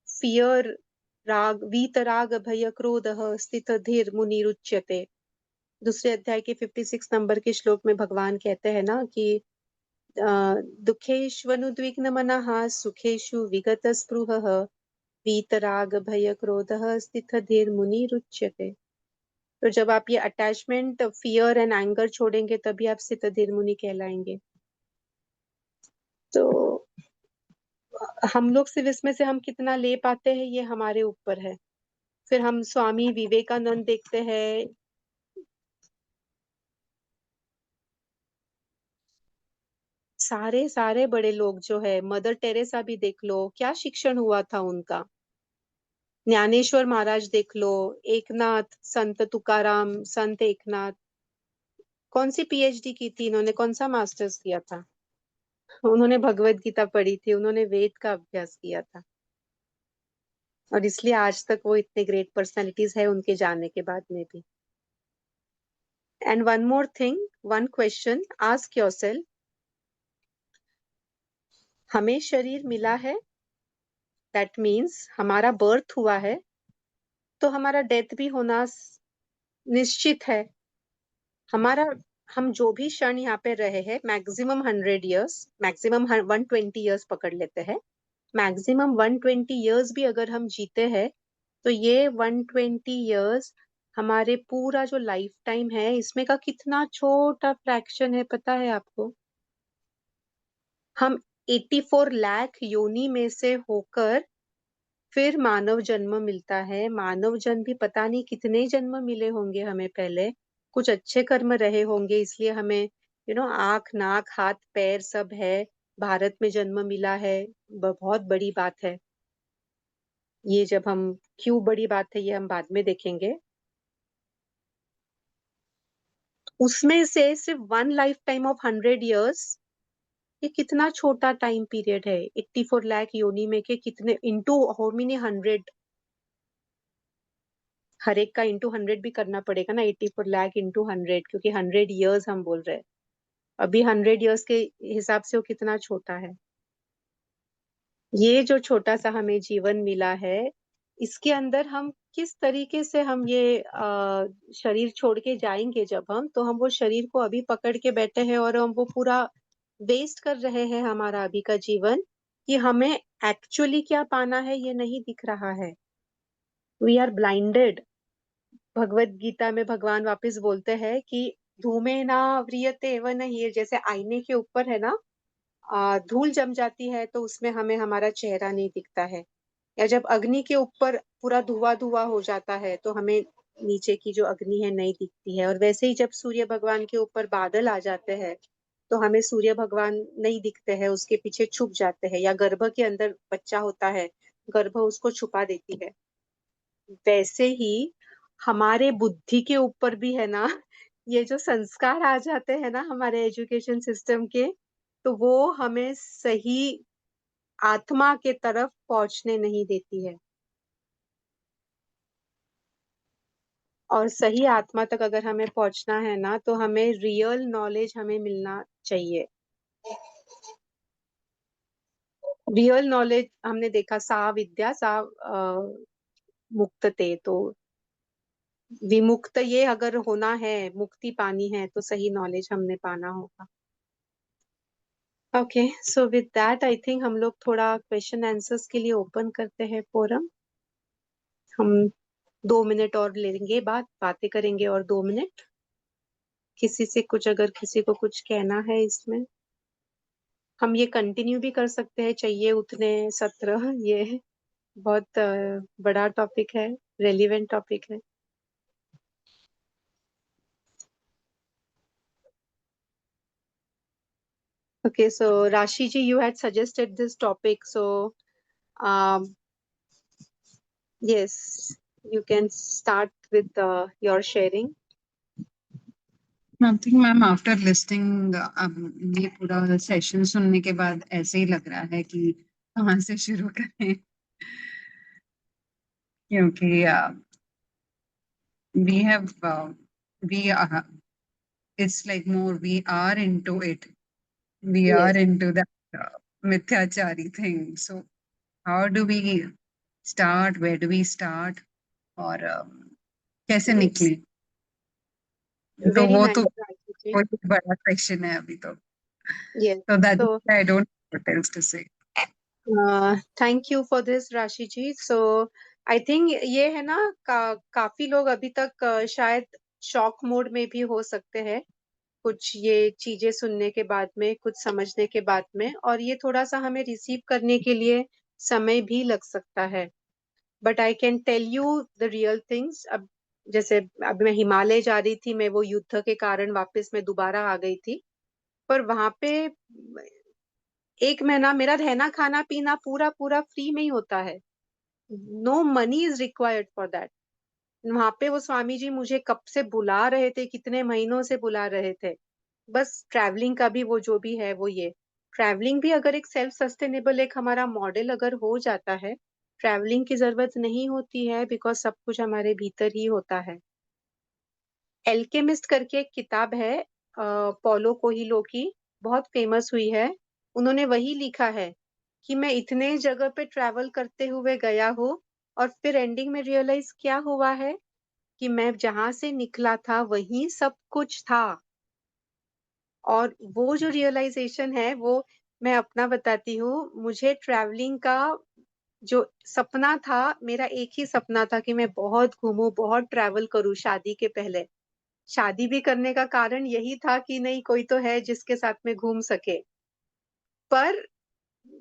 फियर, राग, वीतराग भय क्रोध स्थित धीर मुनिरुच्यते। दूसरे अध्याय के 56 नंबर के श्लोक में भगवान कहते हैं ना कि दुखेष्वनुद्विग्न मनः सुखेषु विगत स्पृहः वीतराग भय क्रोध स्थित धीर मुनिरुच्यते। तो जब आप ये अटैचमेंट, फियर एंड एंगर छोड़ेंगे, तभी आप स्थित धीर मुनि कहलाएंगे। तो हम लोग सिर्फ इसमें से हम कितना ले पाते हैं ये हमारे ऊपर है। फिर हम स्वामी विवेकानंद देखते हैं, सारे सारे बड़े लोग जो है, मदर टेरेसा भी देख लो, क्या शिक्षण हुआ था उनका। ज्ञानेश्वर महाराज देख लो, एकनाथ, संत तुकाराम, संत एकनाथ, कौन सी पीएचडी की थी इन्होंने, कौन सा मास्टर्स किया था? उन्होंने भगवत गीता पढ़ी थी, उन्होंने वेद का अभ्यास किया था। और इसलिए आज तक वो इतने ग्रेट पर्सनालिटीज है उनके जाने के बाद में भी। And one more thing, one question, ask yourself, हमें शरीर मिला है, दैट मीन्स हमारा बर्थ हुआ है, तो हमारा डेथ भी होना निश्चित है। हमारा, हम जो भी क्षण यहाँ पे रहे हैं, मैक्सिमम 100 ईयर्स, मैक्सिमम 120 ईयर्स पकड़ लेते हैं, मैक्सिमम 120 ईयर्स भी अगर हम जीते हैं, तो ये 120 ईयर्स हमारे पूरा जो लाइफ टाइम है इसमें का कितना छोटा फ्रैक्शन है पता है आपको? हम 84 लाख योनि में से होकर फिर मानव जन्म मिलता है। मानव जन्म भी पता नहीं कितने जन्म मिले होंगे हमें पहले, कुछ अच्छे कर्म रहे होंगे इसलिए हमें आंख नाक हाथ पैर सब है, भारत में जन्म मिला है, बहुत बड़ी बात है ये। जब हम, क्यों बड़ी बात है ये हम बाद में देखेंगे। उसमें से सिर्फ one life time of 100 years, ये कितना छोटा टाइम पीरियड है। 84 लाख योनि में के कितने इंटू हाउ मेनी 100, हर एक का इंटू 100 भी करना पड़ेगा ना, 84 लाख इंटू 100, क्योंकि 100 ईयर्स हम बोल रहे हैं। अभी 100 ईयर्स के हिसाब से वो कितना छोटा है। ये जो छोटा सा हमें जीवन मिला है, इसके अंदर हम किस तरीके से हम ये शरीर छोड़ के जाएंगे, जब तो हम वो शरीर को अभी पकड़ के बैठे हैं और हम वो पूरा वेस्ट कर रहे हैं हमारा अभी का जीवन, कि हमें एक्चुअली क्या पाना है ये नहीं दिख रहा है। We are blinded. Bhagavad Gita में भगवान वापस बोलते हैं कि धूमेना व्रियते एव नहीं, जैसे आईने के ऊपर है ना, धूल जम जाती है तो उसमें हमें हमारा चेहरा नहीं दिखता है, या जब अग्नि के ऊपर पूरा धुआं धुआं हो जाता है तो हमें नीचे की जो अग्नि है नहीं दिखती है। और वैसे ही जब सूर्य भगवान के ऊपर बादल आ जाते हैं तो हमें सूर्य भगवान नहीं दिखते हैं, उसके पीछे छुप जाते हैं, या गर्भ के अंदर बच्चा होता है, गर्भ उसको छुपा देती है। वैसे ही हमारे बुद्धि के ऊपर भी है ना, ये जो संस्कार आ जाते हैं ना हमारे एजुकेशन सिस्टम के, तो वो हमें सही आत्मा के तरफ पहुंचने नहीं देती है। और सही आत्मा तक अगर हमें पहुंचना है ना, तो हमें रियल नॉलेज हमें मिलना चाहिए। रियल नॉलेज हमने देखा, सा विद्या सा मुक्तते, तो विमुक्त ये अगर होना है, मुक्ति पानी है, तो सही नॉलेज हमने पाना होगा। Okay, so with that I think हम लोग थोड़ा क्वेश्चन आंसर्स के लिए ओपन करते हैं फोरम। हम 2 मिनट और लेंगे, बातें करेंगे और 2 मिनट। किसी से कुछ, अगर किसी को कुछ कहना है इसमें, हम ये कंटिन्यू भी कर सकते हैं, चाहिए उतने सत्र। ये बहुत बड़ा टॉपिक है, रेलिवेंट टॉपिक है। Okay, so Rashi ji, you had suggested this topic, so yes, you can start with your sharing. Nothing ma'am, after listing, अब ये पूरा सेशन सुनने के बाद ऐसे ही लग रहा है कि कहाँ से शुरू करें, क्योंकि we have we are, it's like more we are into it, we Yes. are into that mithyachari thing. So how do we start, where do we start, और कैसे Yes. निकले? तो Very वो nice, तो Rashi ji. बहुत बड़ा question है अभी तो। Yes. So that So I don't know what else to say. thank you for this, Rashi ji. So I think ये है ना, काफी लोग अभी तक शायद शॉक मोड में भी हो सकते हैं, कुछ ये चीजें सुनने के बाद में, कुछ समझने के बाद में, और ये थोड़ा सा हमें रिसीव करने के लिए समय भी लग सकता है। But I can tell you the real things. अब जैसे अब मैं हिमालय जा रही थी, मैं वो युद्ध के कारण वापस मैं दोबारा आ गई थी, पर वहां पे 1 महीना मेरा रहना खाना पीना पूरा पूरा फ्री में ही होता है। No money is required for that. वहां पे वो स्वामी जी मुझे कब से बुला रहे थे, कितने महीनों से बुला रहे थे। बस ट्रैवलिंग का भी वो जो भी है वो, ये ट्रैवलिंग भी अगर एक सेल्फ सस्टेनेबल एक हमारा मॉडल अगर हो जाता है, ट्रैवलिंग की जरूरत नहीं होती है, बिकॉज सब कुछ हमारे भीतर ही होता है। एल्केमिस्ट करके एक किताब है पॉलो कोहिलो की, बहुत फेमस हुई है। उन्होंने वही लिखा है कि मैं इतने जगह पे ट्रैवल करते हुए गया हूँ और फिर एंडिंग में रियलाइज क्या हुआ है कि मैं जहां से निकला था वही सब कुछ था। और वो जो रियलाइजेशन है वो मैं अपना बताती हूँ। मुझे ट्रैवलिंग का जो सपना था, मेरा एक ही सपना था कि मैं बहुत घूमूं, बहुत ट्रैवल करूं शादी के पहले। शादी भी करने का कारण यही था कि नहीं, कोई तो है जिसके साथ में घूम सके। पर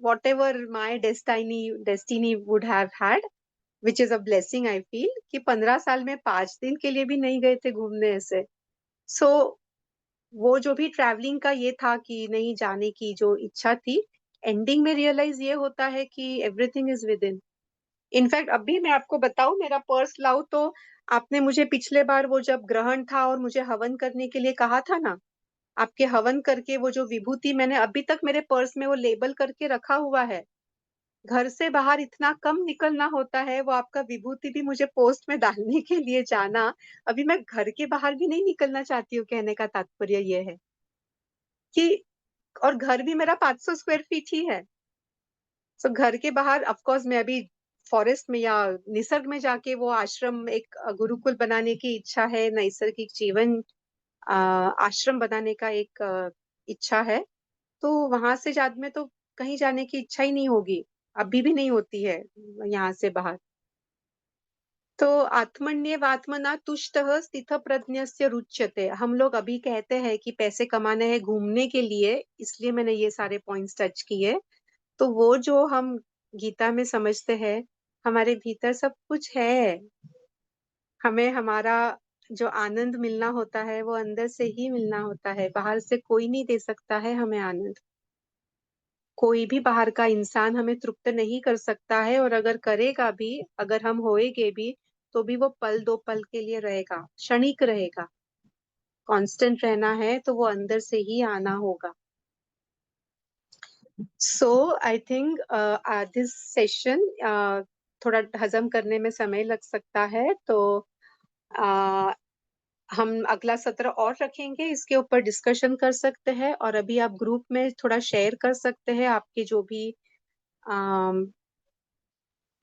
what ever my destiny would have had, which is a blessing I feel, कि 15 साल में 5 दिन के लिए भी नहीं गए थे घूमने ऐसे। सो वो जो भी ट्रैवलिंग का ये था कि नहीं जाने की जो इच्छा थी, एंडिंग में रियलाइज ये होता है कि everything is with in. In fact अभी मैं आपको बताऊं, मेरा पर्स लाऊं तो आपने मुझे पिछले बार वो जब ग्रहण था और मुझे हवन करने के लिए कहा था ना, आपके हवन करके वो जो विभूति मैंने अभी तक मेरे पर्स में वो लेबल करके रखा हुआ है। घर से बाहर इतना कम निकलना होता है, वो आपका विभूति भी मुझे पोस्ट में डालने के लिए जाना। अभी मैं घर के बाहर भी नहीं निकलना चाहती हूँ, कहने का तात्पर्य ये है कि, और घर भी मेरा 500 स्क्वायर फीट ही है। सो घर के बाहर ऑफकोर्स मैं अभी फॉरेस्ट में या निसर्ग में जाके वो आश्रम, एक गुरुकुल बनाने की इच्छा है, नैसर्गिक जीवन आश्रम बनाने का एक इच्छा है। तो वहां से बाद में तो कहीं जाने की इच्छा ही नहीं होगी, अभी भी नहीं होती है यहाँ से बाहर। तो आत्मन्येवात्मना तुष्टः स्थित प्रज्ञस्य रुच्यते, हम लोग अभी कहते हैं कि पैसे कमाने हैं घूमने के लिए, इसलिए मैंने ये सारे पॉइंट्स टच किए। तो वो जो हम गीता में समझते हैं, हमारे भीतर सब कुछ है। हमें हमारा जो आनंद मिलना होता है वो अंदर से ही मिलना होता है, बाहर से कोई नहीं दे सकता है हमें आनंद। कोई भी बाहर का इंसान हमें तृप्त नहीं कर सकता है, और अगर करेगा भी, अगर हम होएंगे भी, तो भी वो पल दो पल के लिए रहेगा, क्षणिक रहेगा। कांस्टेंट रहना है तो वो अंदर से ही आना होगा। सो आई थिंक दिस सेशन थोड़ा हजम करने में समय लग सकता है, तो हम अगला सत्र और रखेंगे, इसके ऊपर डिस्कशन कर सकते हैं। और अभी आप ग्रुप में थोड़ा शेयर कर सकते हैं आपके जो भी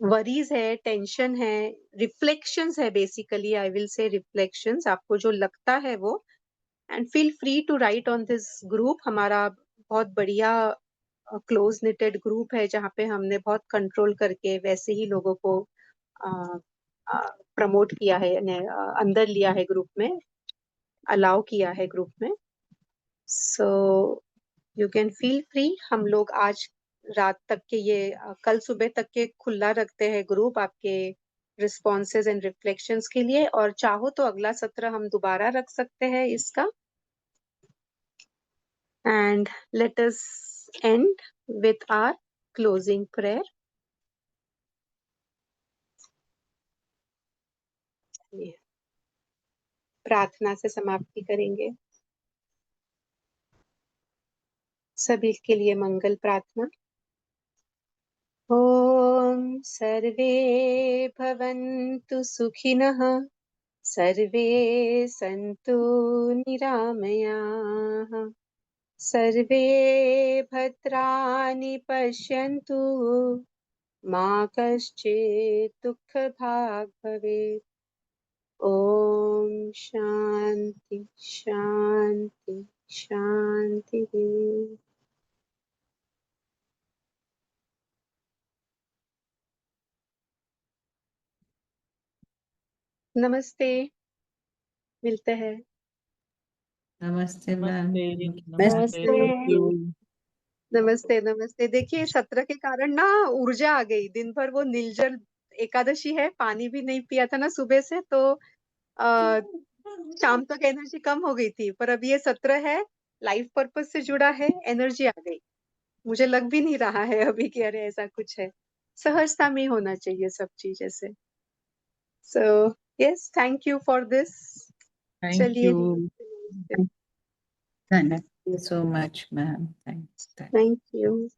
वरीज है, टेंशन है, रिफ्लेक्शंस है, basically I will say reflections, आपको जो लगता है वो। And feel free to write on this group. हमारा बहुत बढ़िया क्लोज निटेड ग्रुप है, जहाँ पे हमने बहुत कंट्रोल करके वैसे ही लोगों को प्रमोट किया है, यानी अंदर लिया है ग्रुप में, अलाउ किया है ग्रुप में। So you can feel free. हम लोग आज रात तक के ये कल सुबह तक के खुला रखते हैं ग्रुप, आपके रिस्पॉन्सेज एंड रिफ्लेक्शंस के लिए। और चाहो तो अगला सत्र हम दोबारा रख सकते हैं इसका। And let us end with our closing prayer. प्रार्थना से समाप्ति करेंगे। सभी के लिए मंगल प्रार्थना। ओम सर्वे भवन्तु सुखिनः, सर्वे सन्तु निरामयाः, सर्वे भद्राणि पश्यन्तु, मा कश्चित् दुःखभाग् भवेत्। ओम शांति शांति शांति। नमस्ते, मिलते हैं। नमस्ते मैम। नमस्ते। नमस्ते नमस्ते। देखिए, सत्र के कारण ना ऊर्जा आ गई। दिन भर वो निर्जल एकादशी है, पानी भी नहीं पिया था ना सुबह से, तो शाम तक एनर्जी कम हो गई थी। पर अब ये सत्र है, लाइफ पर्पस से जुड़ा है, एनर्जी आ गई। मुझे लग भी नहीं रहा है अभी कि अरे ऐसा कुछ है। सहजता में होना चाहिए सब चीज ऐसे। So yes, thank you for this. Thank चलिए, यू धन्यवाद। So much ma'am. Thanks. Thank you.